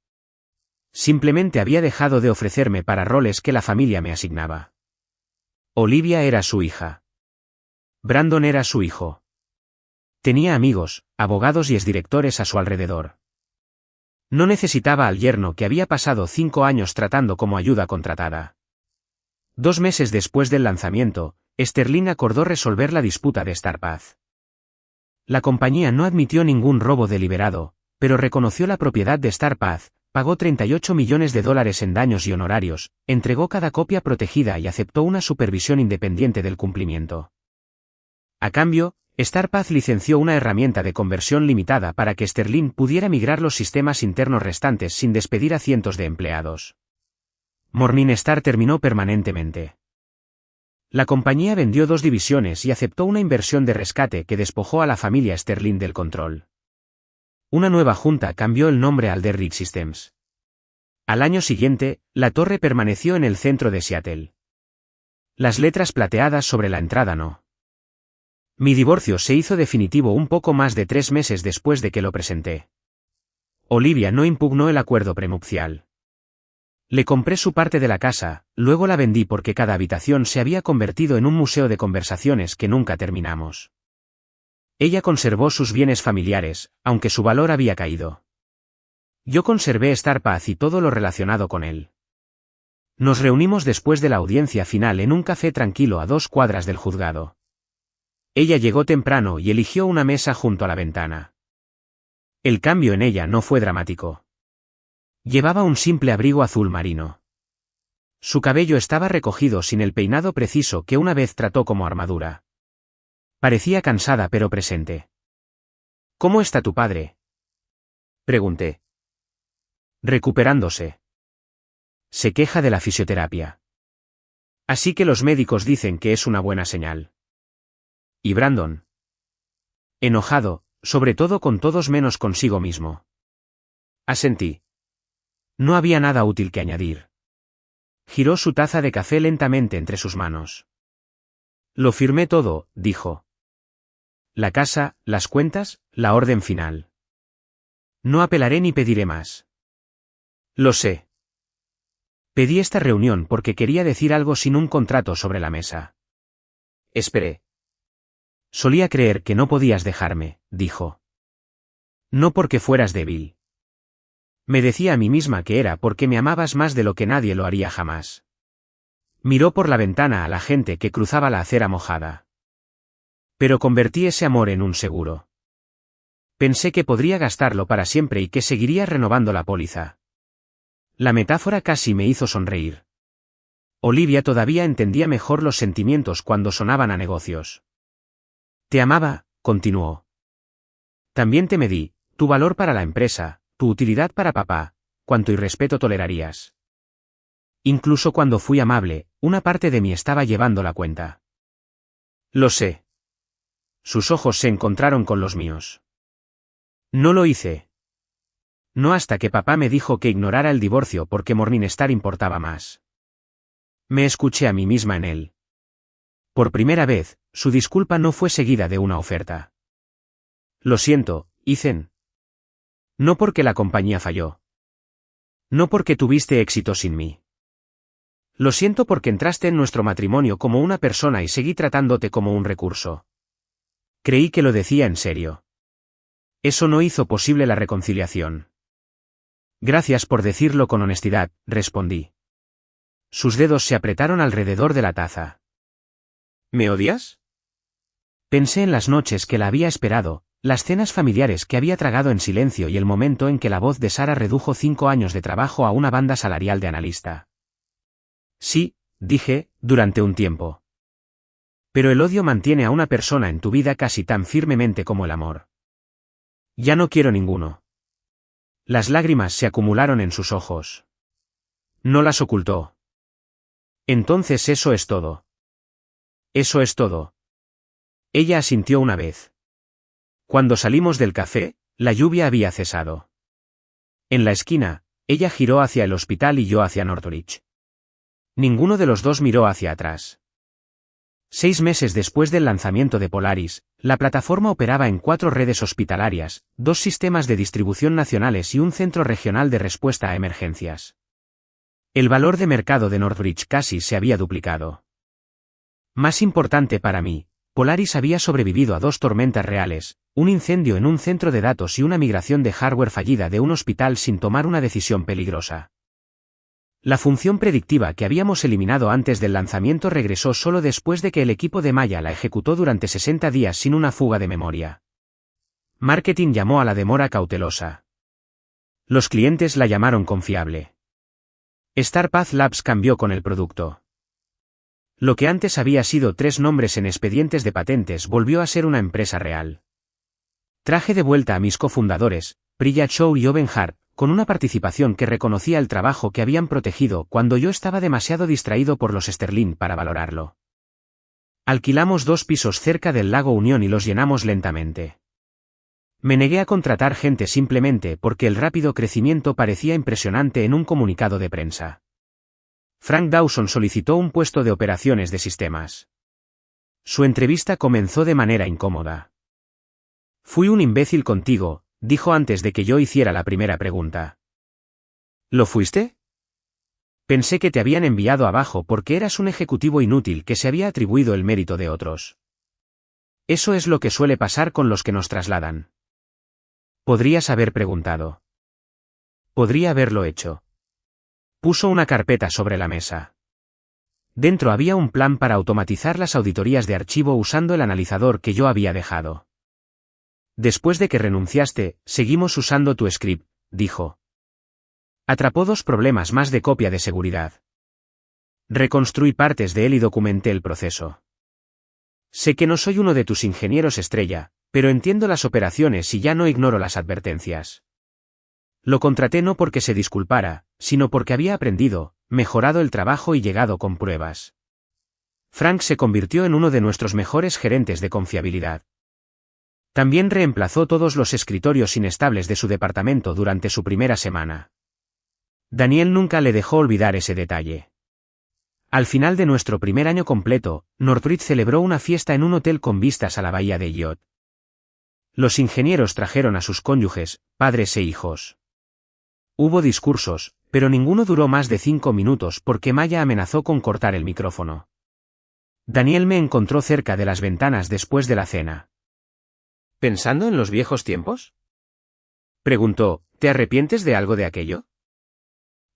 Speaker 1: Simplemente había dejado de ofrecerme para roles que la familia me asignaba. Olivia era su hija. Brandon era su hijo. Tenía amigos, abogados y exdirectores a su alrededor. No necesitaba al yerno que había pasado 5 años tratando como ayuda contratada. 2 meses después del lanzamiento, Sterling acordó resolver la disputa de StarPath. La compañía no admitió ningún robo deliberado, pero reconoció la propiedad de StarPath, pagó $38 millones en daños y honorarios, entregó cada copia protegida y aceptó una supervisión independiente del cumplimiento. A cambio, StarPath licenció una herramienta de conversión limitada para que Sterling pudiera migrar los sistemas internos restantes sin despedir a cientos de empleados. Morningstar terminó permanentemente. La compañía vendió 2 divisiones y aceptó una inversión de rescate que despojó a la familia Sterling del control. Una nueva junta cambió el nombre al Derrick Systems. Al año siguiente, la torre permaneció en el centro de Seattle. Las letras plateadas sobre la entrada no. Mi divorcio se hizo definitivo un poco más de 3 meses después de que lo presenté. Olivia no impugnó el acuerdo prenupcial. Le compré su parte de la casa, luego la vendí porque cada habitación se había convertido en un museo de conversaciones que nunca terminamos. Ella conservó sus bienes familiares, aunque su valor había caído. Yo conservé StarPath y todo lo relacionado con él. Nos reunimos después de la audiencia final en un café tranquilo a 2 cuadras del juzgado. Ella llegó temprano y eligió una mesa junto a la ventana. El cambio en ella no fue dramático. Llevaba un simple abrigo azul marino. Su cabello estaba recogido sin el peinado preciso que una vez trató como armadura. Parecía cansada pero presente. ¿Cómo está tu padre?, pregunté. Recuperándose. Se queja de la fisioterapia. Así que los médicos dicen que es una buena señal. ¿Y Brandon? Enojado, sobre todo con todos menos consigo mismo. Asentí. No había nada útil que añadir. Giró su taza de café lentamente entre sus manos. Lo firmé todo, dijo. La casa, las cuentas, la orden final. No apelaré ni pediré más. Lo sé. Pedí esta reunión porque quería decir algo sin un contrato sobre la mesa. Esperé. Solía creer que no podías dejarme, dijo. No porque fueras débil. Me decía a mí misma que era porque me amabas más de lo que nadie lo haría jamás. Miró por la ventana a la gente que cruzaba la acera mojada. Pero convertí ese amor en un seguro. Pensé que podría gastarlo para siempre y que seguiría renovando la póliza. La metáfora casi me hizo sonreír. Olivia todavía entendía mejor los sentimientos cuando sonaban a negocios. Te amaba, continuó. También te medí, tu valor para la empresa, tu utilidad para papá, cuánto irrespeto tolerarías. Incluso cuando fui amable, una parte de mí estaba llevando la cuenta. Lo sé. Sus ojos se encontraron con los míos. No lo hice. No hasta que papá me dijo que ignorara el divorcio porque Morningstar importaba más. Me escuché a mí misma en él. Por primera vez, su disculpa no fue seguida de una oferta. Lo siento, Ethan. No porque la compañía falló. No porque tuviste éxito sin mí. Lo siento porque entraste en nuestro matrimonio como una persona y seguí tratándote como un recurso. Creí que lo decía en serio. Eso no hizo posible la reconciliación. Gracias por decirlo con honestidad, respondí. Sus dedos se apretaron alrededor de la taza. ¿Me odias? Pensé en las noches que la había esperado, Las cenas familiares que había tragado en silencio y el momento en que la voz de Sara redujo 5 años de trabajo a una banda salarial de analista. Sí, dije, durante un tiempo. Pero el odio mantiene a una persona en tu vida casi tan firmemente como el amor. Ya no quiero ninguno. Las lágrimas se acumularon en sus ojos. No las ocultó. Entonces eso es todo. Eso es todo. Ella asintió una vez. Cuando salimos del café, la lluvia había cesado. En la esquina, ella giró hacia el hospital y yo hacia Northridge. Ninguno de los dos miró hacia atrás. 6 meses después del lanzamiento de Polaris, la plataforma operaba en 4 redes hospitalarias, 2 sistemas de distribución nacionales y un centro regional de respuesta a emergencias. El valor de mercado de Northridge casi se había duplicado. Más importante para mí, Polaris había sobrevivido a 2 tormentas reales, un incendio en un centro de datos y una migración de hardware fallida de un hospital sin tomar una decisión peligrosa. La función predictiva que habíamos eliminado antes del lanzamiento regresó solo después de que el equipo de Maya la ejecutó durante 60 días sin una fuga de memoria. Marketing llamó a la demora cautelosa. Los clientes la llamaron confiable. StarPath Labs cambió con el producto. Lo que antes había sido 3 nombres en expedientes de patentes volvió a ser una empresa real. Traje de vuelta a mis cofundadores, Priya Chow y Owen Hart, con una participación que reconocía el trabajo que habían protegido cuando yo estaba demasiado distraído por los Sterling para valorarlo. Alquilamos 2 pisos cerca del lago Unión y los llenamos lentamente. Me negué a contratar gente simplemente porque el rápido crecimiento parecía impresionante en un comunicado de prensa. Frank Dawson solicitó un puesto de operaciones de sistemas. Su entrevista comenzó de manera incómoda. Fui un imbécil contigo, dijo antes de que yo hiciera la primera pregunta. ¿Lo fuiste? Pensé que te habían enviado abajo porque eras un ejecutivo inútil que se había atribuido el mérito de otros. Eso es lo que suele pasar con los que nos trasladan. Podrías haber preguntado. Podría haberlo hecho. Puso una carpeta sobre la mesa. Dentro había un plan para automatizar las auditorías de archivo usando el analizador que yo había dejado. Después de que renunciaste, seguimos usando tu script, dijo. Atrapó 2 problemas más de copia de seguridad. Reconstruí partes de él y documenté el proceso. Sé que no soy uno de tus ingenieros estrella, pero entiendo las operaciones y ya no ignoro las advertencias. Lo contraté no porque se disculpara, sino porque había aprendido, mejorado el trabajo y llegado con pruebas. Frank se convirtió en uno de nuestros mejores gerentes de confiabilidad. También reemplazó todos los escritorios inestables de su departamento durante su primera semana. Daniel nunca le dejó olvidar ese detalle. Al final de nuestro primer año completo, Northridge celebró una fiesta en un hotel con vistas a la bahía de Elliot. Los ingenieros trajeron a sus cónyuges, padres e hijos. Hubo discursos, pero ninguno duró más de 5 minutos porque Maya amenazó con cortar el micrófono. Daniel me encontró cerca de las ventanas después de la cena. ¿Pensando en los viejos tiempos? Preguntó, ¿te arrepientes de algo de aquello?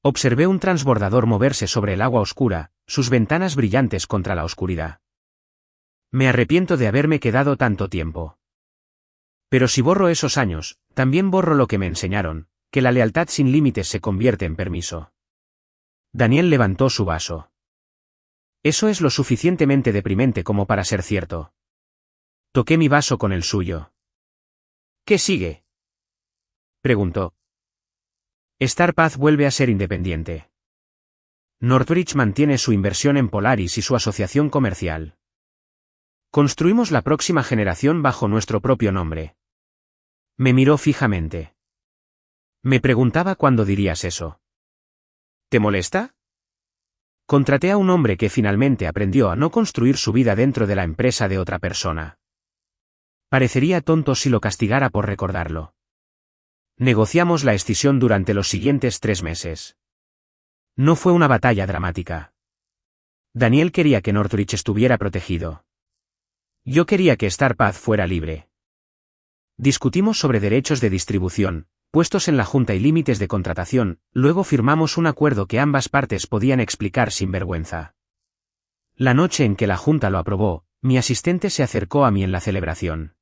Speaker 1: Observé un transbordador moverse sobre el agua oscura, sus ventanas brillantes contra la oscuridad. Me arrepiento de haberme quedado tanto tiempo. Pero si borro esos años, también borro lo que me enseñaron, que la lealtad sin límites se convierte en permiso. Daniel levantó su vaso. Eso es lo suficientemente deprimente como para ser cierto. Toqué mi vaso con el suyo. ¿Qué sigue?, preguntó. StarPath vuelve a ser independiente. Northridge mantiene su inversión en Polaris y su asociación comercial. Construimos la próxima generación bajo nuestro propio nombre. Me miró fijamente. Me preguntaba cuándo dirías eso. ¿Te molesta? Contraté a un hombre que finalmente aprendió a no construir su vida dentro de la empresa de otra persona. Parecería tonto si lo castigara por recordarlo. Negociamos la escisión durante los siguientes 3 meses. No fue una batalla dramática. Daniel quería que Northridge estuviera protegido. Yo quería que StarPath fuera libre. Discutimos sobre derechos de distribución, puestos en la junta y límites de contratación, luego firmamos un acuerdo que ambas partes podían explicar sin vergüenza. La noche en que la junta lo aprobó, mi asistente se acercó a mí en la celebración.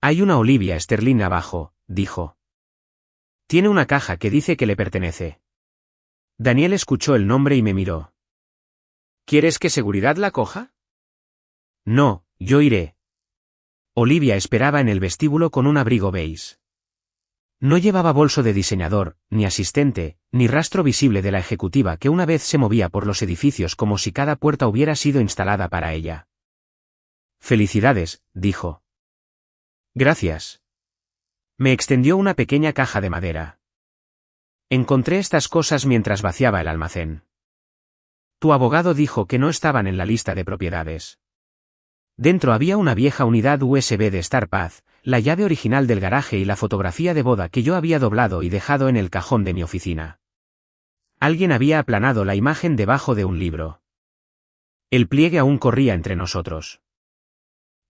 Speaker 1: Hay una Olivia Sterling abajo, dijo. Tiene una caja que dice que le pertenece. Daniel escuchó el nombre y me miró. ¿Quieres que seguridad la coja? No, yo iré. Olivia esperaba en el vestíbulo con un abrigo beige. No llevaba bolso de diseñador, ni asistente, ni rastro visible de la ejecutiva que una vez se movía por los edificios como si cada puerta hubiera sido instalada para ella. Felicidades, dijo. Gracias. Me extendió una pequeña caja de madera. Encontré estas cosas mientras vaciaba el almacén. Tu abogado dijo que no estaban en la lista de propiedades. Dentro había una vieja unidad USB de StarPath, la llave original del garaje y la fotografía de boda que yo había doblado y dejado en el cajón de mi oficina. Alguien había aplanado la imagen debajo de un libro. El pliegue aún corría entre nosotros.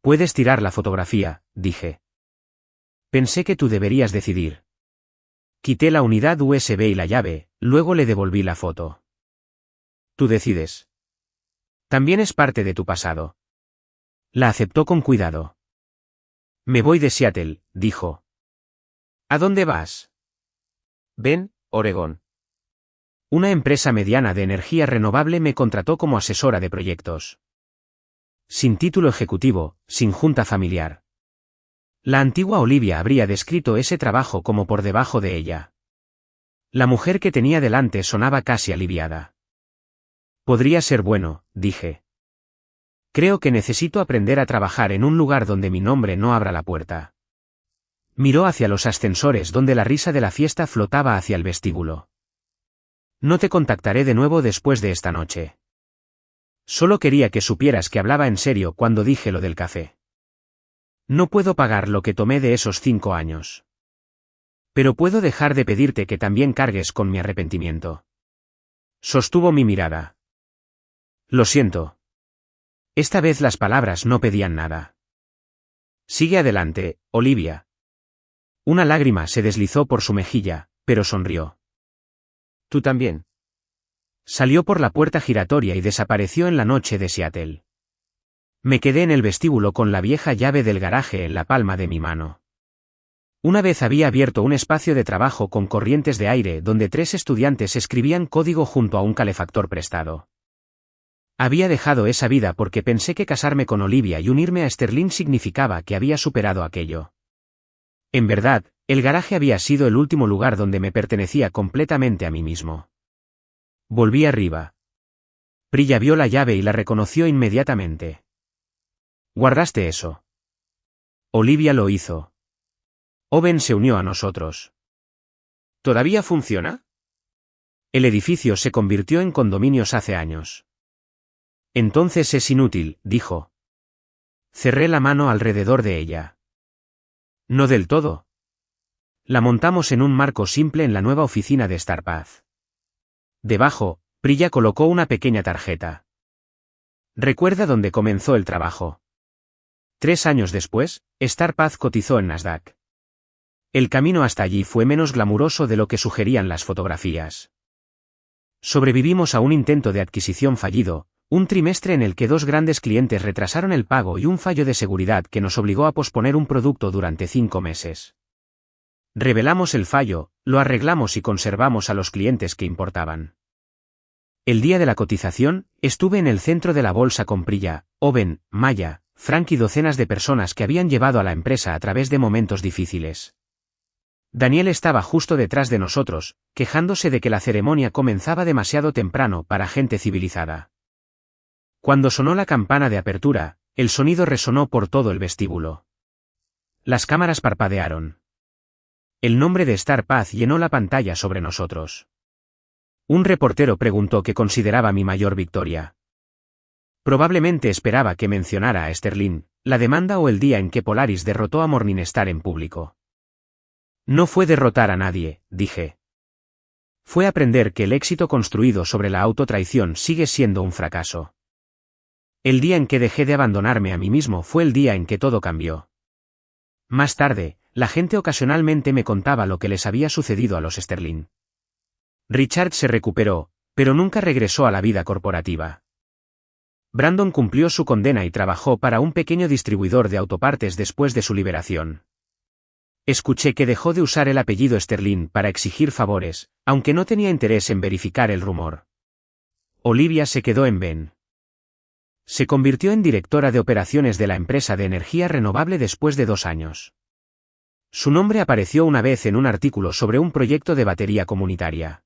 Speaker 1: Puedes tirar la fotografía, dije. Pensé que tú deberías decidir. Quité la unidad USB y la llave, luego le devolví la foto. Tú decides. También es parte de tu pasado. La aceptó con cuidado. Me voy de Seattle, dijo. ¿A dónde vas? Bend, Oregón. Una empresa mediana de energía renovable me contrató como asesora de proyectos. Sin título ejecutivo, sin junta familiar. La antigua Olivia habría descrito ese trabajo como por debajo de ella. La mujer que tenía delante sonaba casi aliviada. Podría ser bueno, dije. Creo que necesito aprender a trabajar en un lugar donde mi nombre no abra la puerta. Miró hacia los ascensores donde la risa de la fiesta flotaba hacia el vestíbulo. No te contactaré de nuevo después de esta noche. Solo quería que supieras que hablaba en serio cuando dije lo del café. No puedo pagar lo que tomé de esos 5 años. Pero puedo dejar de pedirte que también cargues con mi arrepentimiento. Sostuvo mi mirada. Lo siento. Esta vez las palabras no pedían nada. Sigue adelante, Olivia. Una lágrima se deslizó por su mejilla, pero sonrió. Tú también. Salió por la puerta giratoria y desapareció en la noche de Seattle. Me quedé en el vestíbulo con la vieja llave del garaje en la palma de mi mano. Una vez había abierto un espacio de trabajo con corrientes de aire donde 3 estudiantes escribían código junto a un calefactor prestado. Había dejado esa vida porque pensé que casarme con Olivia y unirme a Sterling significaba que había superado aquello. En verdad, el garaje había sido el último lugar donde me pertenecía completamente a mí mismo. Volví arriba. Prilla vio la llave y la reconoció inmediatamente. ¿Guardaste eso? Olivia lo hizo. Owen se unió a nosotros. ¿Todavía funciona? El edificio se convirtió en condominios hace años. Entonces es inútil, dijo. Cerré la mano alrededor de ella. No del todo. La montamos en un marco simple en la nueva oficina de StarPath. Debajo, Prilla colocó una pequeña tarjeta. Recuerda dónde comenzó el trabajo. 3 años después, StarPath cotizó en Nasdaq. El camino hasta allí fue menos glamuroso de lo que sugerían las fotografías. Sobrevivimos a un intento de adquisición fallido, un trimestre en el que 2 grandes clientes retrasaron el pago y un fallo de seguridad que nos obligó a posponer un producto durante 5 meses. Revelamos el fallo, lo arreglamos y conservamos a los clientes que importaban. El día de la cotización, estuve en el centro de la bolsa con Prilla, Owen, Maya, Frank y docenas de personas que habían llevado a la empresa a través de momentos difíciles. Daniel estaba justo detrás de nosotros, quejándose de que la ceremonia comenzaba demasiado temprano para gente civilizada. Cuando sonó la campana de apertura, el sonido resonó por todo el vestíbulo. Las cámaras parpadearon. El nombre de StarPath llenó la pantalla sobre nosotros. Un reportero preguntó qué consideraba mi mayor victoria. Probablemente esperaba que mencionara a Sterling, la demanda o el día en que Polaris derrotó a Morningstar en público. No fue derrotar a nadie, dije. Fue aprender que el éxito construido sobre la autotraición sigue siendo un fracaso. El día en que dejé de abandonarme a mí mismo fue el día en que todo cambió. Más tarde, la gente ocasionalmente me contaba lo que les había sucedido a los Sterling. Richard se recuperó, pero nunca regresó a la vida corporativa. Brandon cumplió su condena y trabajó para un pequeño distribuidor de autopartes después de su liberación. Escuché que dejó de usar el apellido Sterling para exigir favores, aunque no tenía interés en verificar el rumor. Olivia se quedó en Ben. Se convirtió en directora de operaciones de la empresa de energía renovable después de 2 años. Su nombre apareció una vez en un artículo sobre un proyecto de batería comunitaria.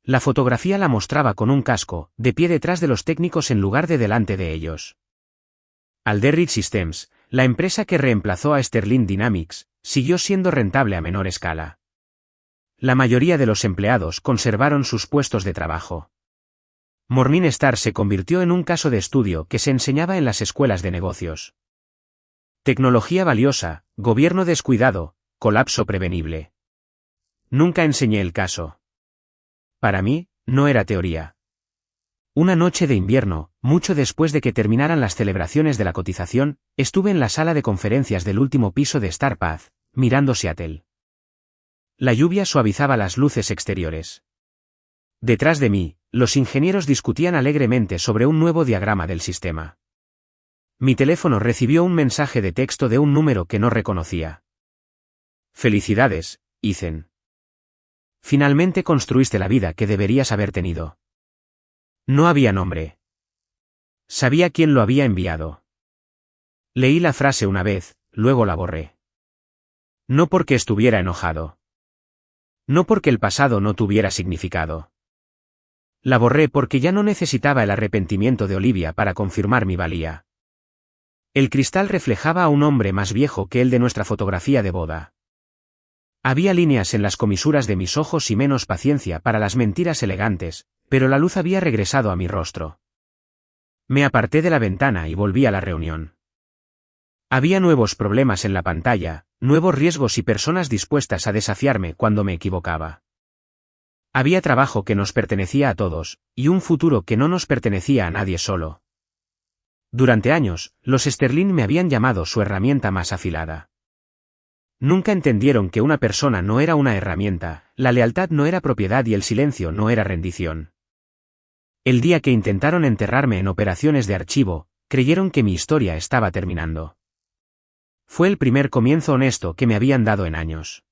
Speaker 1: La fotografía la mostraba con un casco, de pie detrás de los técnicos en lugar de delante de ellos. Alderich Systems, la empresa que reemplazó a Sterling Dynamics, siguió siendo rentable a menor escala. La mayoría de los empleados conservaron sus puestos de trabajo. Morningstar se convirtió en un caso de estudio que se enseñaba en las escuelas de negocios. Tecnología valiosa, gobierno descuidado, colapso prevenible. Nunca enseñé el caso. Para mí, no era teoría. Una noche de invierno, mucho después de que terminaran las celebraciones de la cotización, estuve en la sala de conferencias del último piso de StarPath, mirando Seattle. La lluvia suavizaba las luces exteriores. Detrás de mí, los ingenieros discutían alegremente sobre un nuevo diagrama del sistema. Mi teléfono recibió un mensaje de texto de un número que no reconocía. Felicidades, Ethan. Finalmente construiste la vida que deberías haber tenido. No había nombre. Sabía quién lo había enviado. Leí la frase una vez, luego la borré. No porque estuviera enojado. No porque el pasado no tuviera significado. La borré porque ya no necesitaba el arrepentimiento de Olivia para confirmar mi valía. El cristal reflejaba a un hombre más viejo que el de nuestra fotografía de boda. Había líneas en las comisuras de mis ojos y menos paciencia para las mentiras elegantes, pero la luz había regresado a mi rostro. Me aparté de la ventana y volví a la reunión. Había nuevos problemas en la pantalla, nuevos riesgos y personas dispuestas a desafiarme cuando me equivocaba. Había trabajo que nos pertenecía a todos, y un futuro que no nos pertenecía a nadie solo. Durante años, los Sterling me habían llamado su herramienta más afilada. Nunca entendieron que una persona no era una herramienta, la lealtad no era propiedad y el silencio no era rendición. El día que intentaron enterrarme en operaciones de archivo, creyeron que mi historia estaba terminando. Fue el primer comienzo honesto que me habían dado en años.